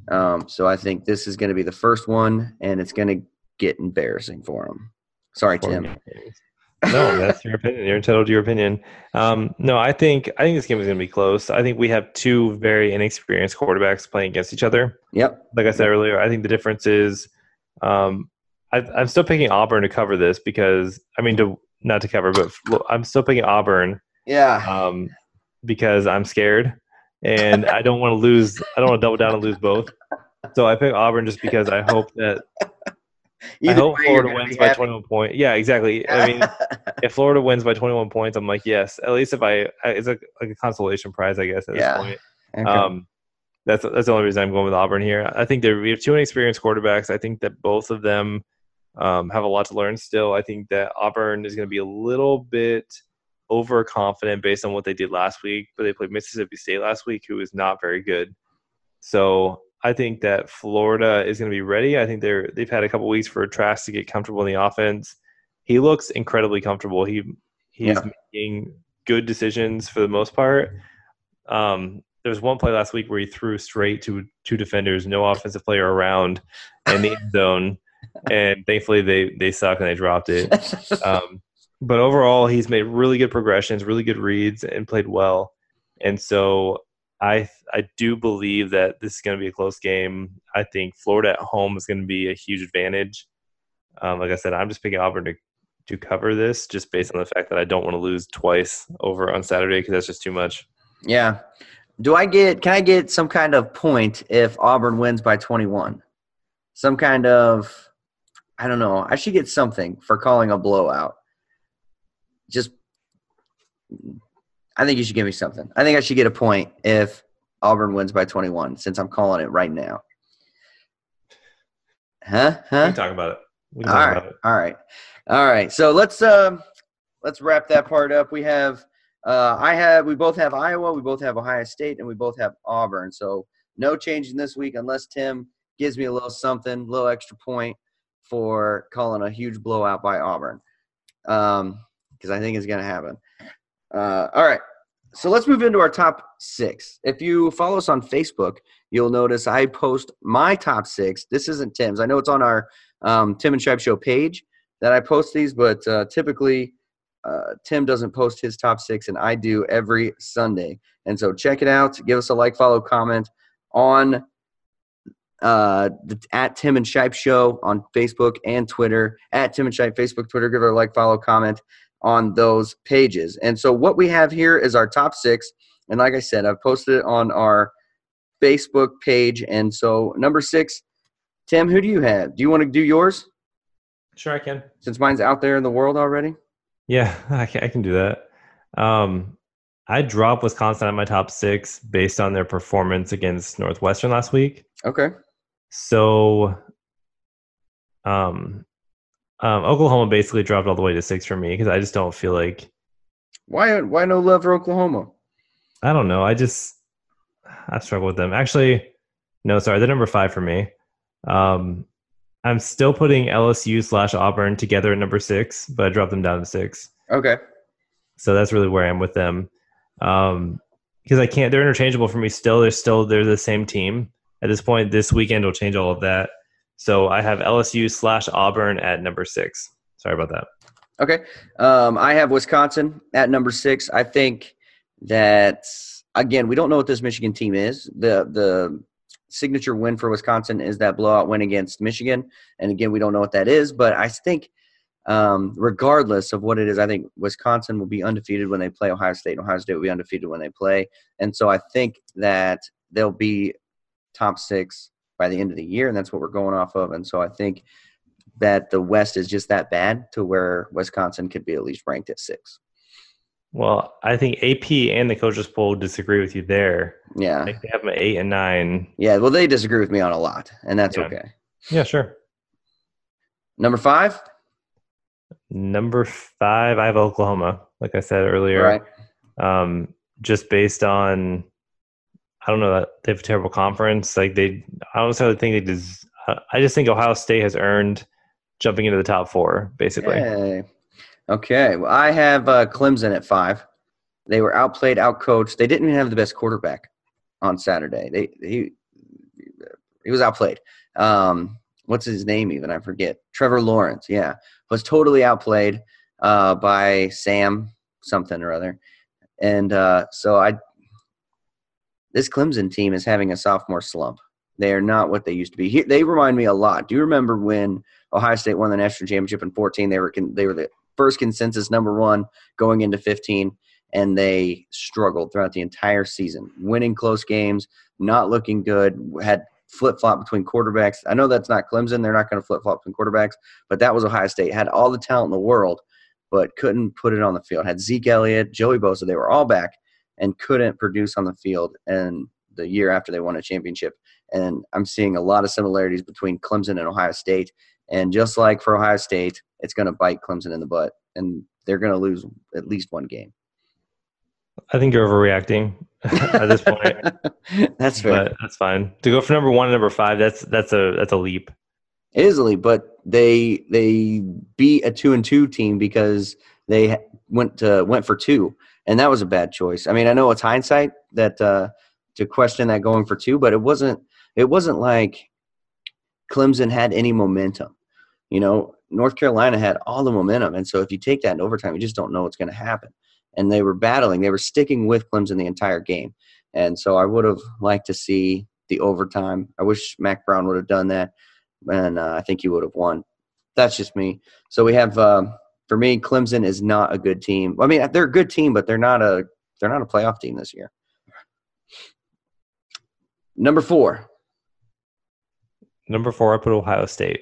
So I think this is going to be the first one, and it's going to get embarrassing for them. Sorry, Tim. No, that's your opinion. You're entitled to your opinion. No, I think this game is going to be close. I think we have 2 very inexperienced quarterbacks playing against each other. Yep. Like I said earlier, I think the difference is I'm still picking Auburn to cover this because – not to cover, but I'm still picking Auburn. Yeah. Because I'm scared, and I don't want to lose – I don't want to double down and lose both. So I pick Auburn just because I hope that – I hope Florida wins by 21 points. Yeah, exactly. I mean, if Florida wins by 21 points, I'm like, yes. At least if it's like a consolation prize, I guess, at this point. Okay. That's the only reason I'm going with Auburn here. I think we have 2 inexperienced quarterbacks. I think that both of them have a lot to learn still. I think that Auburn is going to be a little bit overconfident based on what they did last week, but they played Mississippi State last week, who is not very good. So I think that Florida is going to be ready. I think they've had a couple weeks for Trask to get comfortable in the offense. He looks incredibly comfortable. He's making good decisions for the most part. There was one play last week where he threw straight to two defenders, no offensive player around, in the end zone, and thankfully they sucked and they dropped it. But overall, he's made really good progressions, really good reads, and played well. And so I do believe that this is going to be a close game. I think Florida at home is going to be a huge advantage. Like I said, I'm just picking Auburn to cover this just based on the fact that I don't want to lose twice over on Saturday because that's just too much. Yeah. Can I get some kind of point if Auburn wins by 21? Some kind of, I don't know. I should get something for calling a blowout. I think you should give me something. I think I should get a point if Auburn wins by 21 since I'm calling it right now. Huh? We can talk about it. All right. So let's wrap that part up. We have we both have Iowa, we both have Ohio State, and we both have Auburn. So no changing this week unless Tim gives me a little something, a little extra point for calling a huge blowout by Auburn. Because I think it's going to happen. All right. So let's move into our top 6. If you follow us on Facebook, you'll notice I post my top 6. This isn't Tim's. I know it's on our Tim and Shipe Show page that I post these, but typically Tim doesn't post his top 6, and I do every Sunday. And so check it out. Give us a like, follow, comment on at Tim and Shipe Show on Facebook and Twitter. At Tim and Shipe, Facebook, Twitter. Give her a like, follow, comment on those pages. And so what we have here is our top 6. And like I said, I've posted it on our Facebook page. And so number 6, Tim, who do you have? Do you want to do yours? Sure, I can. Since mine's out there in the world already? Yeah, I can do that. I dropped Wisconsin on my top 6 based on their performance against Northwestern last week. Okay. So Oklahoma basically dropped all the way to 6 for me because I just don't feel like – Why no love for Oklahoma? I don't know. I struggle with them. Actually, no, sorry. They're number 5 for me. I'm still putting LSU/Auburn together at number 6, but I dropped them down to 6. Okay. So that's really where I am with them. Because I can't – they're interchangeable for me still. They're the same team. At this point, this weekend will change all of that. So I have LSU/Auburn at number 6. Sorry about that. Okay. I have Wisconsin at number 6. I think that, again, we don't know what this Michigan team is. The signature win for Wisconsin is that blowout win against Michigan. And, again, we don't know what that is. But I think regardless of what it is, I think Wisconsin will be undefeated when they play Ohio State, and Ohio State will be undefeated when they play. And so I think that they'll be top 6 by the end of the year, and that's what we're going off of. And so I think that the West is just that bad to where Wisconsin could be at least ranked at 6. Well, I think AP and the coaches poll disagree with you there. Yeah. I think they have them at 8 and 9. Yeah, well, they disagree with me on a lot, and that's okay. Yeah, sure. Number 5? Number 5, I have Oklahoma, like I said earlier. Right. Just based on – I don't know that they have a terrible conference. I don't necessarily think I just think Ohio State has earned jumping into the top 4, basically. Yay. Okay. Well, I have Clemson at 5. They were outplayed, outcoached. They didn't even have the best quarterback on Saturday. He was outplayed. What's his name even? I forget. Trevor Lawrence, yeah. Was totally outplayed by Sam something or other. And this Clemson team is having a sophomore slump. They are not what they used to be. They remind me a lot. Do you remember when Ohio State won the national championship in 14? They were the first consensus number 1 going into 15, and they struggled throughout the entire season, winning close games, not looking good, had flip-flop between quarterbacks. I know that's not Clemson. They're not going to flip-flop between quarterbacks, but that was Ohio State. Had all the talent in the world, but couldn't put it on the field. Had Zeke Elliott, Joey Bosa. They were all back and couldn't produce on the field, and the year after they won a championship. And I'm seeing a lot of similarities between Clemson and Ohio State. And just like for Ohio State, it's going to bite Clemson in the butt, and they're going to lose at least one game. I think you're overreacting at this point. That's fair. But that's fine. To go from number 1 to number 5, that's a leap. It is a leap, but they beat a 2-2 team because they went for 2. and that was a bad choice. I mean, I know it's hindsight that to question that going for 2, but it wasn't like Clemson had any momentum. North Carolina had all the momentum, and so if you take that in overtime, you just don't know what's going to happen. And they were battling. They were sticking with Clemson the entire game. And so I would have liked to see the overtime. I wish Mac Brown would have done that, and I think he would have won. That's just me. So we have, for me, Clemson is not a good team. I mean, they're a good team, but they're not a playoff team this year. Number 4. Number 4, I put Ohio State.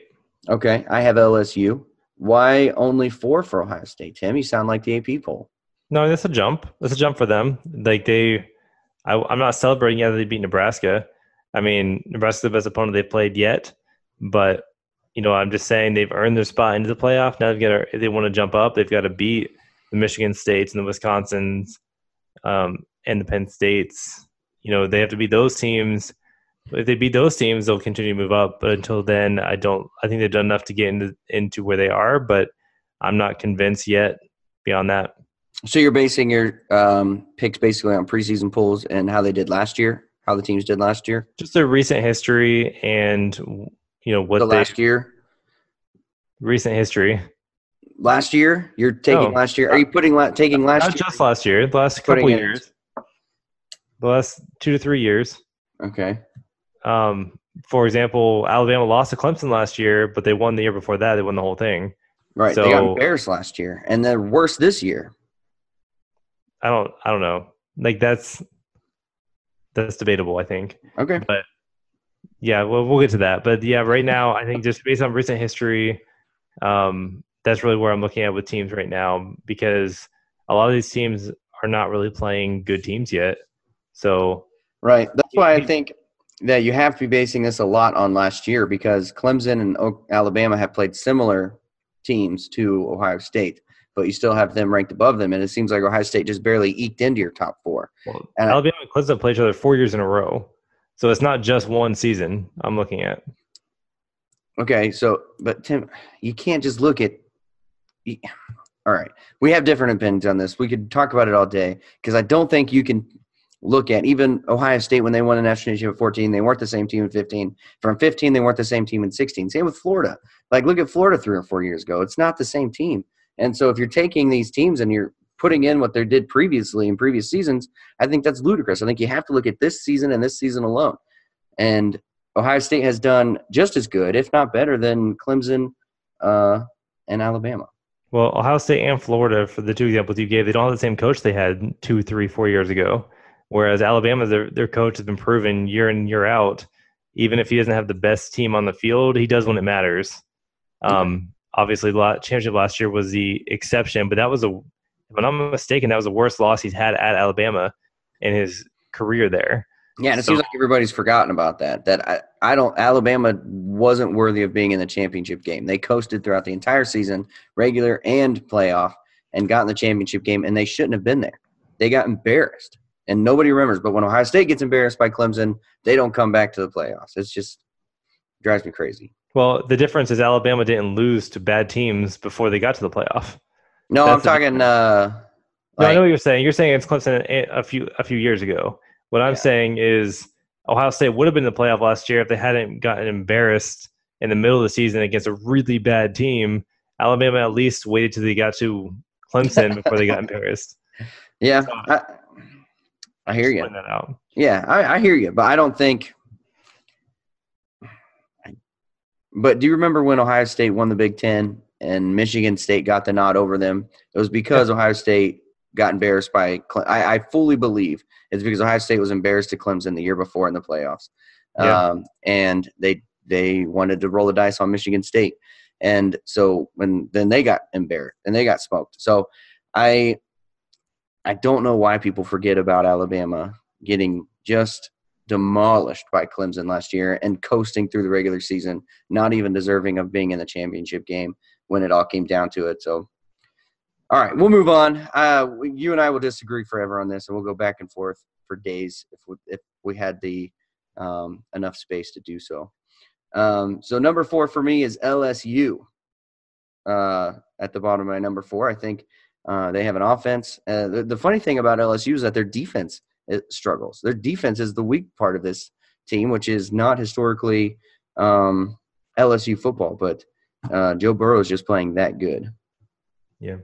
Okay, I have LSU. Why only 4 for Ohio State, Tim? You sound like the AP poll. No, that's a jump. That's a jump for them. Like I'm not celebrating yet that they beat Nebraska. I mean, Nebraska's the best opponent they've played yet, but I'm just saying they've earned their spot into the playoff. Now if they want to jump up, they've got to beat the Michigan States and the Wisconsins, and the Penn States. They have to beat those teams. If they beat those teams, they'll continue to move up. But until then, I think they've done enough to get into where they are, but I'm not convinced yet beyond that. So you're basing your picks basically on preseason polls and how they did last year, how the teams did last year? Just their recent history and, what last year? Recent history. Last year? You're taking last year? Are you taking last year? Not just last year. The last couple years. The last 2 to 3 years. Okay. For example, Alabama lost to Clemson last year, but they won the year before that. They won the whole thing. Right. So, they got embarrassed last year, and they're worse this year. I don't know. Like that's debatable, I think. Okay. But yeah, we'll get to that. But yeah, right now I think just based on recent history, that's really where I'm looking at with teams right now, because a lot of these teams are not really playing good teams yet. So right. That's why I think that you have to be basing this a lot on last year, because Clemson and Alabama have played similar teams to Ohio State, but you still have them ranked above them, and it seems like Ohio State just barely eked into your top 4. Well, Alabama and Clemson play each other 4 years in a row, so it's not just one season I'm looking at. Okay, so but Tim, you can't just look at – all right, we have different opinions on this. We could talk about it all day, because I don't think you can look at even Ohio State when they won the national championship at 14. They weren't the same team in 15. From 15, they weren't the same team in 16. Same with Florida. Like, look at Florida 3 or 4 years ago. It's not the same team. And so if you're taking these teams and you're putting in what they did previously in previous seasons, I think that's ludicrous. I think you have to look at this season and this season alone. And Ohio State has done just as good, if not better, than Clemson and Alabama. Well, Ohio State and Florida, for the 2 examples you gave, they don't have the same coach they had 2, 3, 4 years ago. Whereas Alabama, their coach has been proven year in, year out, even if he doesn't have the best team on the field, he does when it matters. Obviously, the championship last year was the exception, but that was if I'm not mistaken, that was the worst loss he's had at Alabama in his career there. Yeah, and it seems like everybody's forgotten about that. That Alabama wasn't worthy of being in the championship game. They coasted throughout the entire season, regular and playoff, and got in the championship game, and they shouldn't have been there. They got embarrassed, and nobody remembers. But when Ohio State gets embarrassed by Clemson, they don't come back to the playoffs. It's just drives me crazy. Well, the difference is Alabama didn't lose to bad teams before they got to the playoff. No, I'm talking. No, I know what you're saying. You're saying it's Clemson a few years ago. What I'm saying is Ohio State would have been in the playoff last year if they hadn't gotten embarrassed in the middle of the season against a really bad team. Alabama at least waited till they got to Clemson before they got embarrassed. Yeah, so, I hear you. Point that out. Yeah, I hear you, but I don't think. But do you remember when Ohio State won the Big Ten and Michigan State got the nod over them? It was because Ohio State got embarrassed by I fully believe it's because Ohio State was embarrassed to Clemson the year before in the playoffs. Yeah. And they wanted to roll the dice on Michigan State. And so then they got embarrassed and they got smoked. So I don't know why people forget about Alabama getting just demolished by Clemson last year and coasting through the regular season, not even deserving of being in the championship game when it all came down to it. So, all right, we'll move on. You and I will disagree forever on this, and we'll go back and forth for days if we had the enough space to do so. So number 4 for me is LSU at the bottom of my number 4. I think They have an offense. The funny thing about LSU is that their defense struggles. Their defense is the weak part of this team, which is not historically LSU football. But Joe Burrow is just playing that good. Yeah.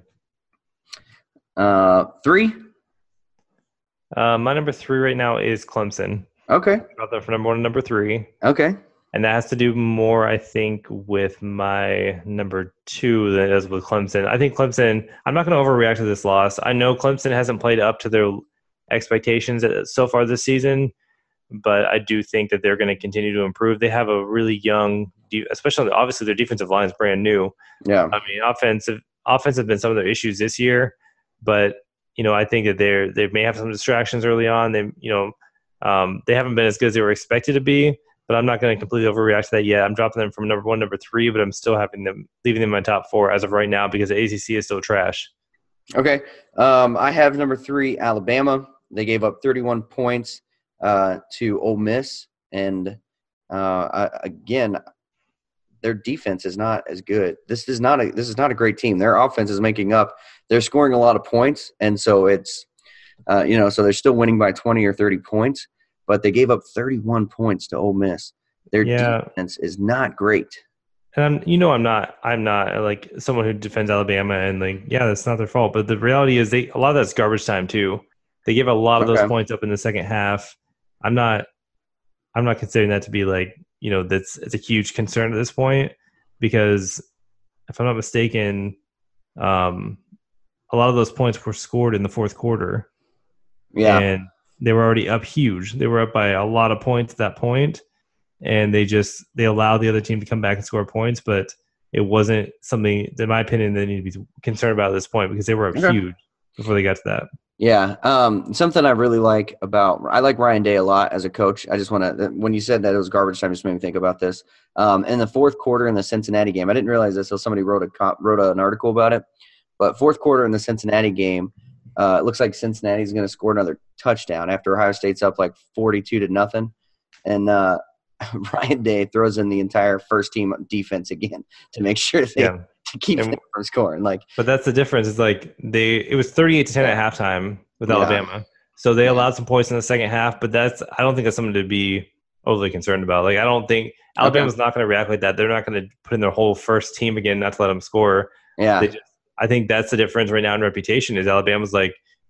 3? My number 3 right now is Clemson. Okay. About that for number 1 and number 3. Okay. And that has to do more, I think, with my number 2 than it does with Clemson. I think Clemson, I'm not going to overreact to this loss. I know Clemson hasn't played up to their expectations so far this season, but I do think that they're going to continue to improve. They have a really young, especially obviously their defensive line is brand new. Yeah. I mean, offensive have been some of their issues this year, but I think that they may have some distractions early on. They haven't been as good as they were expected to be. But I'm not going to completely overreact to that yet. I'm dropping them from number 1, number 3, but I'm still leaving them in my top 4 as of right now because the ACC is still trash. Okay. I have number 3, Alabama. They gave up 31 points to Ole Miss, and again, their defense is not as good. This is not a great team. Their offense is making up. They're scoring a lot of points, and so it's so they're still winning by 20 or 30 points. But they gave up 31 points to Ole Miss. Their defense is not great. And I'm not like someone who defends Alabama and that's not their fault. But the reality is a lot of that's garbage time too. They gave a lot of those points up in the second half. I'm not considering that to be it's a huge concern at this point because if I'm not mistaken, a lot of those points were scored in the fourth quarter. Yeah. And they were already up huge. They were up by a lot of points at that point, and they allowed the other team to come back and score points, but it wasn't something, in my opinion, they need to be concerned about at this point because they were up huge before they got to that. Yeah. Something I really like I like Ryan Day a lot as a coach. I just want to, when you said that it was garbage time, just made me think about this. In the fourth quarter in the Cincinnati game, I didn't realize this until somebody wrote an article about it, but fourth quarter in the Cincinnati game, it looks like Cincinnati's going to score another touchdown after Ohio State's up 42-0. And Ryan Day throws in the entire first team defense again to make sure to keep them from scoring. But that's the difference. It's it was 38-10 at halftime with Alabama. So they allowed some points in the second half, but I don't think that's something to be overly concerned about. I don't think Alabama's not going to react like that. They're not going to put in their whole first team again, not to let them score. Yeah. I think that's the difference right now in reputation is Alabama's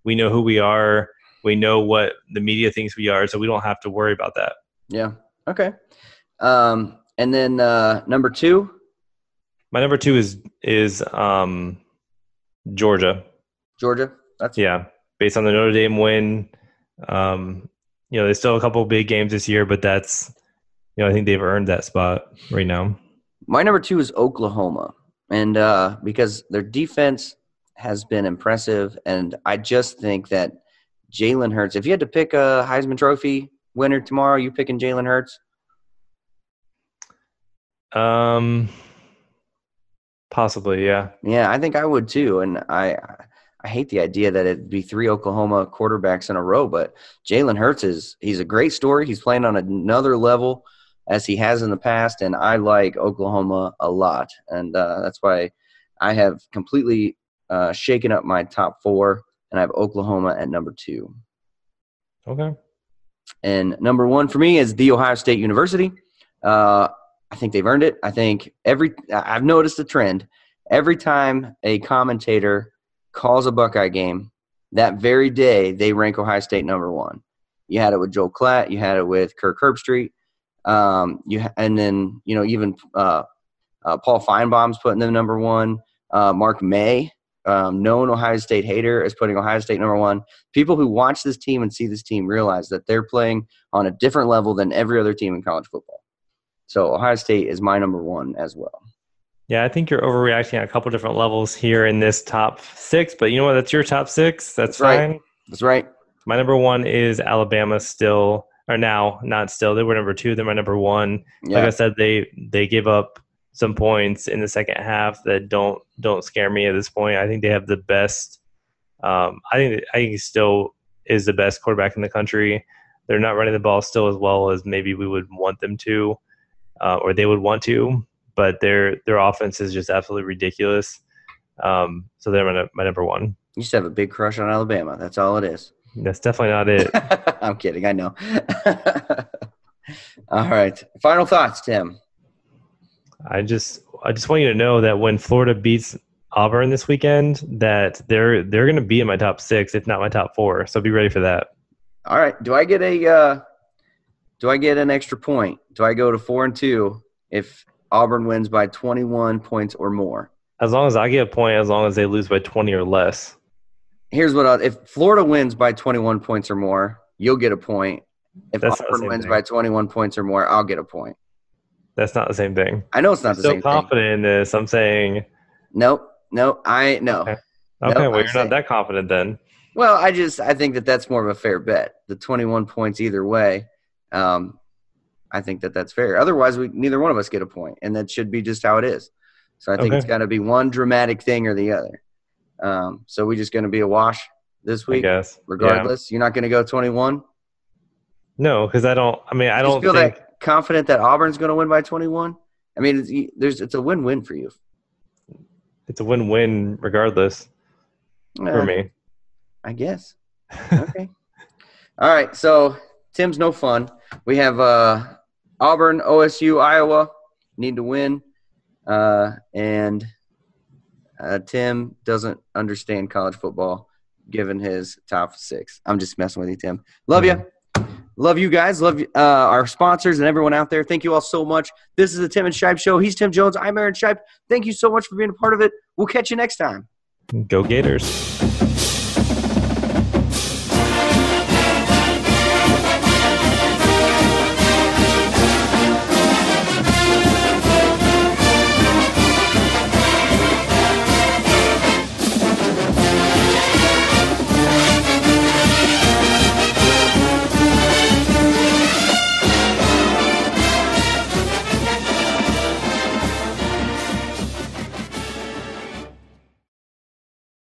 we know who we are. We know what the media thinks we are, so we don't have to worry about that. Yeah. Okay. And then number 2? My number 2 is Georgia. Georgia? Based on the Notre Dame win. They still have a couple of big games this year, but that's I think they've earned that spot right now. My number 2 is Oklahoma. And because their defense has been impressive, and I just think that Jalen Hurts, if you had to pick a Heisman Trophy winner tomorrow, you picking Jalen Hurts? Possibly, yeah. Yeah, I think I would too. And I hate the idea that it'd be 3 Oklahoma quarterbacks in a row, but Jalen Hurts he's a great story. He's playing on another level as he has in the past, and I like Oklahoma a lot. And that's why I have completely shaken up my top 4, and I have Oklahoma at number 2. Okay. And number 1 for me is The Ohio State University. I think they've earned it. I think I've noticed a trend. Every time a commentator calls a Buckeye game, that very day they rank Ohio State number 1. You had it with Joel Klatt. You had it with Kirk Herbstreit. And then even Paul Feinbaum's putting them number 1. Mark May, known Ohio State hater, is putting Ohio State number 1. People who watch this team and see this team realize that they're playing on a different level than every other team in college football. So Ohio State is my number 1 as well. Yeah, I think you're overreacting at a couple different levels here in this top 6, but you know what? That's your top 6. That's fine. Right. That's right. My number 1 is Alabama still, or now, not still. They were number 2. They're my number 1. Yeah. Like I said, they gave up some points in the second half that don't scare me at this point. I think they have the best. I think he still is the best quarterback in the country. They're not running the ball still as well as maybe we would want them to, or they would want to. But their offense is just absolutely ridiculous. So they're my number 1. You just have a big crush on Alabama. That's all it is. That's definitely not it. I'm kidding. I know. All right. Final thoughts, Tim. I just want you to know that when Florida beats Auburn this weekend, that they're going to be in my top 6, if not my top 4. So be ready for that. All right. Do I get an extra point? Do I go to 4-2 if Auburn wins by 21 points or more? As long as I get a point, as long as they lose by 20 or less. Here's what if Florida wins by 21 points or more, you'll get a point. If Auburn wins by 21 points or more, I'll get a point. That's not the same thing. I know it's not the same thing. I'm so confident in this. I'm saying Nope. Okay, Nope, well, you're not that confident then. Well, I think that's more of a fair bet. The 21 points either way, I think that's fair. Otherwise, neither one of us get a point, and that should be just how it is. So I think it's got to be one dramatic thing or the other. So we're just going to be a wash this week, I guess. Regardless. Yeah. You're not going to go 21? No, because I don't feel that confident that Auburn's going to win by 21? I mean, it's a win-win for you. It's a win-win regardless for me. I guess. Okay. All right. So Tim's no fun. We have Auburn, OSU, Iowa need to win. And Tim doesn't understand college football given his top 6. I'm just messing with you, Tim. Love you. Love you guys. Love our sponsors and everyone out there. Thank you all so much. This is the Tim and Shipe Show. He's Tim Jones. I'm Aaron Shipe. Thank you so much for being a part of it. We'll catch you next time. Go Gators.